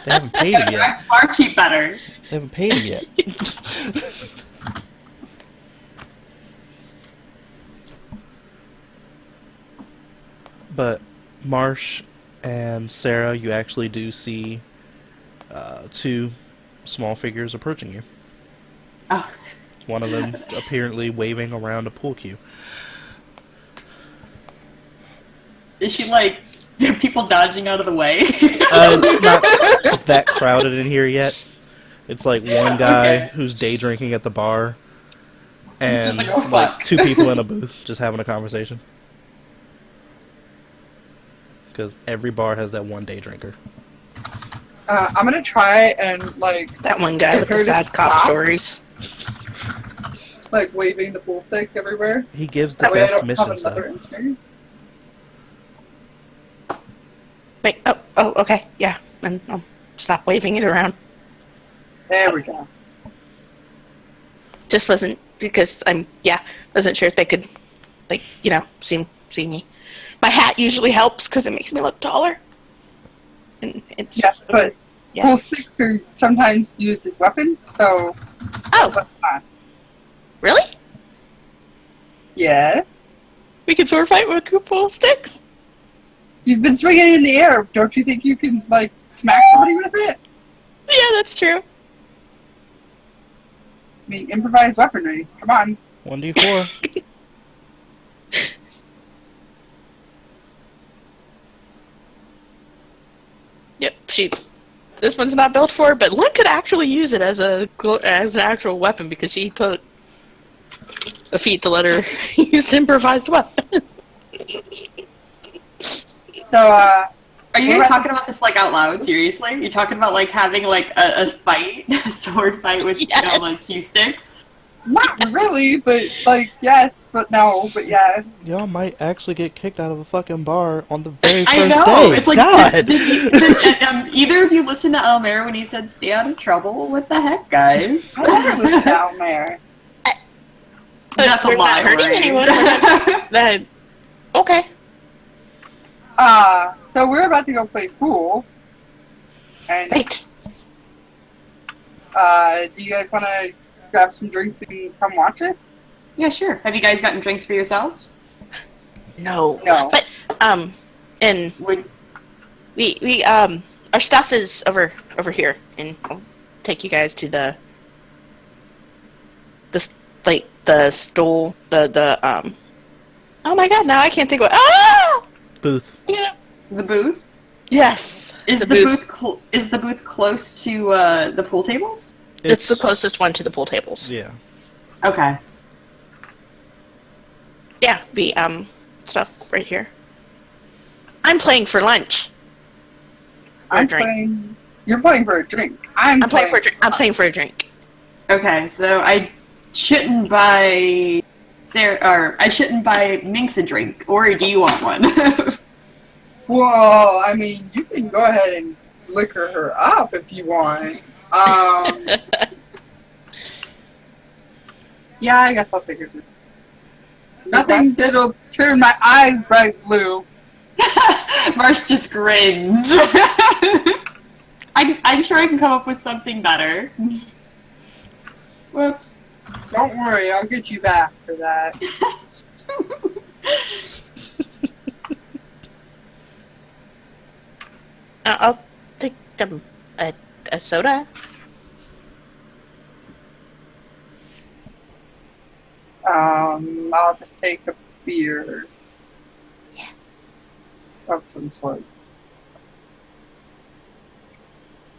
S3: They haven't paid him yet.
S4: Barkeep better.
S3: They haven't paid him yet. But Marsh and Sarah, you actually do see two small figures approaching you.
S4: Oh.
S3: One of them apparently waving around a pool cue.
S4: Is she like people dodging out of the way?
S3: It's not that crowded in here yet. It's like one guy
S4: Okay.
S3: who's day drinking at the bar, and
S4: just like, oh, fuck.
S3: two people in a booth just having a conversation. Because every bar has that one day drinker.
S1: I'm gonna try and like
S2: That one guy with
S1: Her
S2: the
S1: to
S2: sad cop
S1: stop.
S2: stories.
S1: waving the pool stick everywhere.
S3: He gives the
S1: That way I
S3: best
S1: don't have
S3: missions
S1: another
S3: though.
S1: engineer.
S2: Wait, oh, okay, yeah. And I'll stop waving it around.
S1: There we go.
S2: Just wasn't, because wasn't sure if they could, like, see me. My hat usually helps because it makes me look taller. And it's
S1: Yes, but
S2: yeah.
S1: pool sticks are sometimes used as weapons, so
S2: Oh,
S1: that's fine.
S2: really?
S1: Yes.
S2: We can sword fight with pool sticks?
S1: You've been swinging it in the air. Don't you think you can, like, smack somebody with it?
S2: Yeah, that's true.
S1: I mean, improvised weaponry. Come on.
S3: 1d4.
S2: this one's not built for it, but Lynn could actually use it as an actual weapon because she took a feat to let her use an improvised weapon.
S1: So,
S4: Are you
S1: We're
S4: guys
S1: at-
S4: talking about this like out loud? Seriously? You're talking about like having like a fight, a sword fight with
S2: Yes.
S4: like cue sticks?
S1: not really, but like yes, but no, but yes.
S3: Y'all might actually get kicked out of a fucking bar on the very
S4: I
S3: first
S4: know.
S3: day.
S4: It's like
S3: God.
S4: did either of you listen to Elmer when he said "Stay out of trouble"? What the heck, guys?
S1: I never listened down there.
S4: That's a
S2: We're
S4: lie.
S2: not hurting
S4: Lori.
S2: anyone. Okay.
S1: So we're about to go play pool, and
S2: Right.
S1: do you guys want to grab some drinks and come watch us?
S4: Yeah, sure. Have you guys gotten drinks for yourselves?
S2: No.
S1: No.
S2: But and
S4: Would
S2: we our stuff is over here, and I'll take you guys to the stool, oh my god, now I can't think of
S3: Booth.
S2: yeah.
S4: the booth?
S2: Yes.
S4: Is the booth is the booth close to the pool tables?
S2: It's the closest one to the pool tables.
S3: Yeah.
S4: Okay.
S2: Yeah, the stuff right here. I'm playing for lunch. Or
S1: I'm
S2: drink.
S1: playing. You're playing for a drink. I'm
S2: playing for a drink. I'm playing for a drink.
S4: Okay, so I shouldn't buy I shouldn't buy Minx a drink, or do you want one?
S1: Well, I mean, you can go ahead and liquor her up if you want. Yeah, I guess I'll take it. Nothing that'll turn my eyes bright blue.
S4: Marsh just grins. I'm sure I can come up with something better. Whoops.
S1: Don't worry, I'll get you back for that.
S2: I'll take a soda.
S1: I'll have to take a beer.
S2: Yeah.
S1: Of some sort.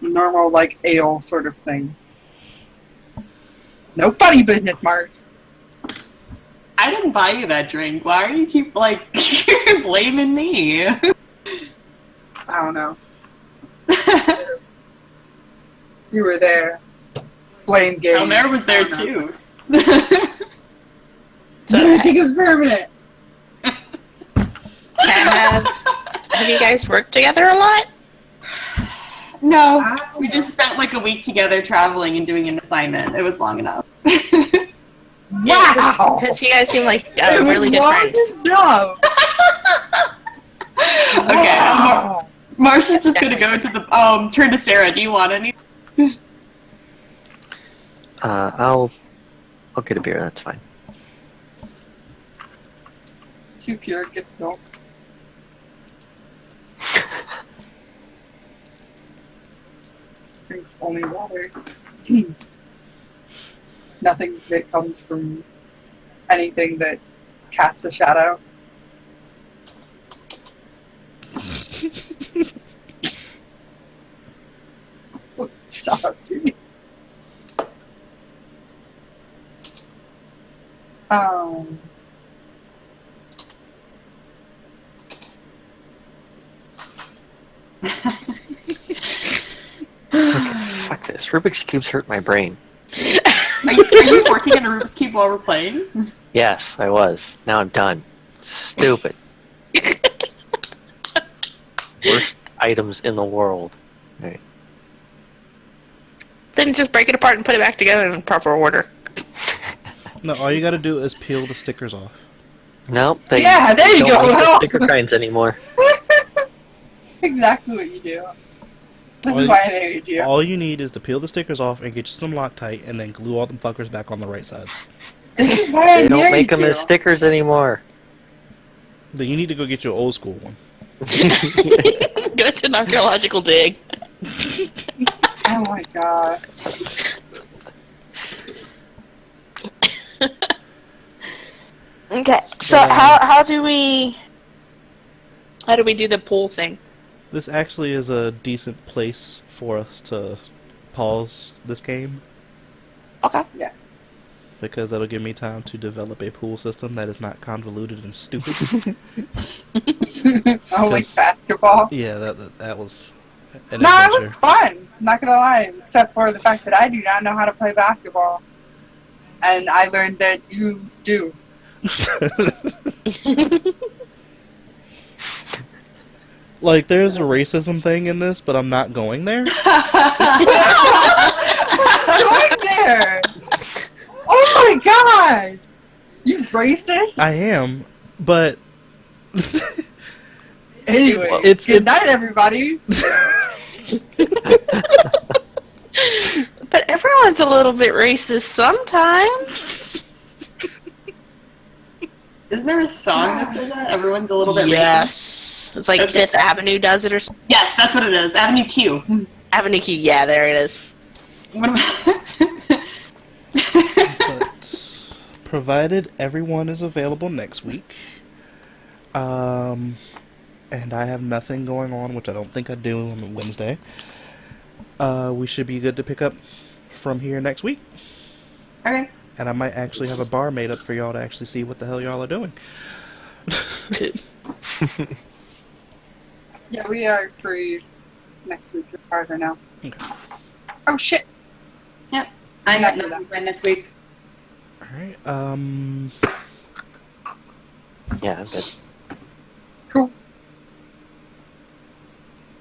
S1: Normal, like, ale sort of thing. No funny business, Mark.
S4: I didn't buy you that drink. Why do you keep, like, blaming me?
S1: I don't know. You were there. Blame game.
S4: Elmer was there
S1: I don't know.
S4: too.
S2: So
S1: Everything is permanent.
S2: have you guys worked together a lot?
S4: No, we just spent like a week together traveling and doing an assignment. It was long enough.
S1: Wow!
S2: Because you guys seem like
S1: It was
S2: really good
S1: long
S2: friends.
S1: enough.
S4: Okay,
S1: Wow.
S4: Marsha's just gonna go to the turn to Sarah. Do you want any?
S5: I'll get a beer. That's fine.
S1: Too pure, gets milk. Drinks only water. Nothing that comes from anything that casts a shadow. Sorry. Um.
S5: Fuck this. Rubik's Cubes hurt my brain.
S4: Are you working on a Rubik's Cube while we're playing?
S5: Yes, I was. Now I'm done. Stupid. Worst items in the world. Right.
S2: Then just break it apart and put it back together in proper order.
S3: No, all you gotta do is peel the stickers off.
S5: Nope. They
S1: Yeah, there you
S5: don't
S1: go.
S5: make the
S1: Help.
S5: sticker kinds anymore.
S1: Exactly what you do. This
S3: All
S1: is
S3: you-
S1: why I married you.
S3: All you need is to peel the stickers off and get you some Loctite, and then glue all them fuckers back on the right sides.
S1: This is why I
S5: They don't
S1: married
S5: make them
S1: you.
S5: as stickers anymore.
S3: Then you need to go get you an old school one.
S2: Go to an archaeological dig.
S1: Oh my god.
S2: Okay, so
S3: Yeah.
S2: how do we do the pool thing?
S3: This actually is a decent place for us to pause this game,
S2: Okay.
S1: Yes.
S3: because that'll give me time to develop a pool system that is not convoluted and stupid.
S1: Oh, like
S3: 'Cause-
S1: basketball.
S3: Yeah, that was an
S1: No, it was
S3: adventure.
S1: fun. I'm not gonna lie, except for the fact that I do not know how to play basketball, and I learned that you do.
S3: Like, there's a racism thing in this, but I'm not going there.
S1: Going there. Oh my god! You racist.
S3: I am, but
S1: Anyway,
S3: It's-
S1: good night, everybody.
S2: But everyone's a little bit racist sometimes.
S9: Isn't there a song that says that? Everyone's a little bit racist.
S2: Yes. It's like
S9: Okay.
S2: Fifth Avenue does it or something.
S9: Yes, that's what it is. Avenue Q.
S2: Avenue Q, yeah, there it is.
S9: What am I?
S3: but provided everyone is available next week, and I have nothing going on, which I don't think I do on Wednesday, we should be good to pick up from here next week.
S9: Okay.
S3: And I might actually have a bar made up for y'all to actually see what the hell y'all are doing.
S1: Yeah, we are free next week as far as I know.
S3: Okay.
S1: Oh shit!
S9: I got nothing by next week.
S3: Alright,
S5: Yeah, I'm good.
S1: Cool.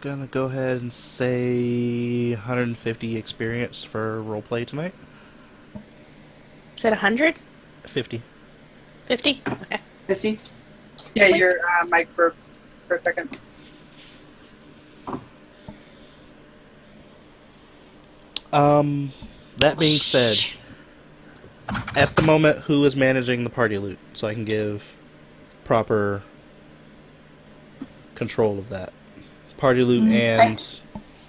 S3: gonna go ahead and say 150 experience for roleplay tonight.
S2: Is it 100?
S3: 50.
S2: 50? Okay.
S9: 50?
S1: Yeah, your mic broke for a second.
S3: That being said, at the moment, who is managing the party loot, so I can give proper control of that party loot and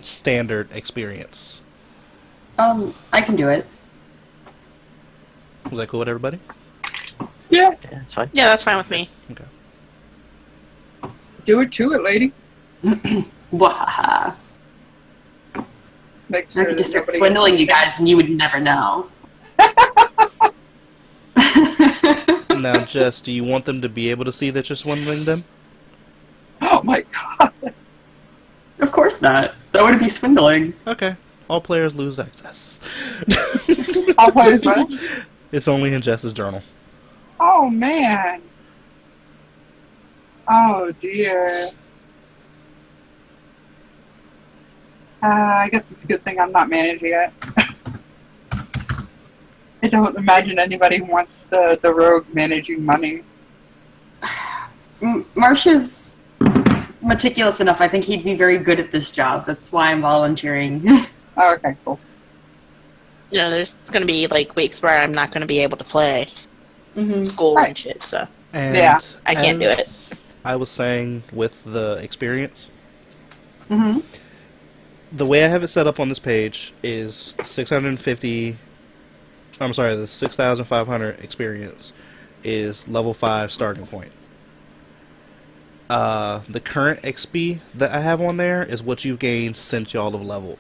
S3: standard experience.
S9: I can do it.
S3: Was that cool with everybody?
S1: Yeah,
S5: Yeah, it's fine.
S2: Yeah, that's fine with me.
S3: Okay.
S1: do it to it, lady.
S9: Wahaha.
S1: Make
S9: I
S1: sure
S9: could
S1: that
S9: just start
S1: nobody
S9: swindling you
S1: gets
S9: guys and you would never know.
S3: Now, Jess, do you want them to be able to see that you're swindling them?
S1: Oh my god!
S9: Of course not. That would be swindling.
S3: Okay. All players lose access.
S1: I'll play this one.
S3: It's only in Jess's journal.
S1: Oh man! Oh dear. I guess it's a good thing I'm not managing it. I don't imagine anybody wants the rogue managing money.
S9: Marsh is meticulous enough. I think he'd be very good at this job. That's why I'm volunteering.
S1: Oh, okay, cool.
S2: You know, there's going to be like weeks where I'm not going to be able to play school
S1: Right.
S2: and shit, so.
S3: And
S1: Yeah.
S2: I can't do it.
S3: as I was saying with the experience,
S9: Mm-hmm.
S3: the way I have it set up on this page is 650. I'm sorry, the 6,500 experience is level 5 starting point. The current XP that I have on there is what you've gained since y'all have leveled.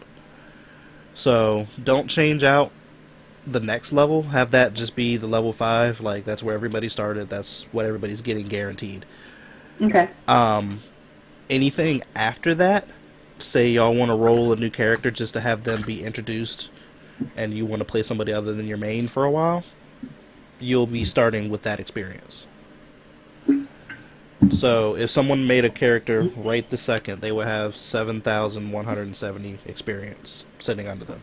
S3: So don't change out the next level. Have that just be the level 5. Like, that's where everybody started. That's what everybody's getting guaranteed.
S9: Okay.
S3: Anything after that, say y'all want to roll a new character just to have them be introduced and you want to play somebody other than your main for a while, you'll be starting with that experience. So if someone made a character right this second, they would have 7,170 experience sitting under them.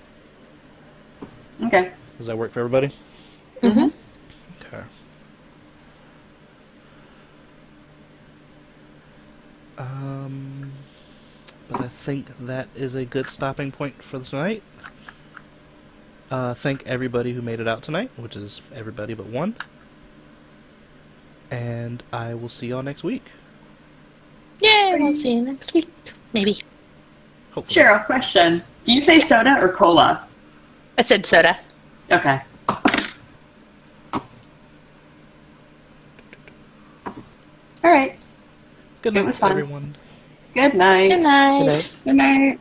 S9: Okay.
S3: Does that work for everybody?
S2: Mm-hmm.
S3: Okay. But I think that is a good stopping point for tonight. Thank everybody who made it out tonight, which is everybody but one. And I will see y'all next week.
S2: Yeah, we'll see you next week. Maybe.
S3: Hopefully.
S9: Cheryl, question. Do you say soda or cola?
S2: I said soda.
S9: Okay. All right.
S3: Good
S9: It
S3: night,
S9: was fun.
S3: everyone.
S9: Good night.
S2: Good night.
S5: Good night.
S1: Good night.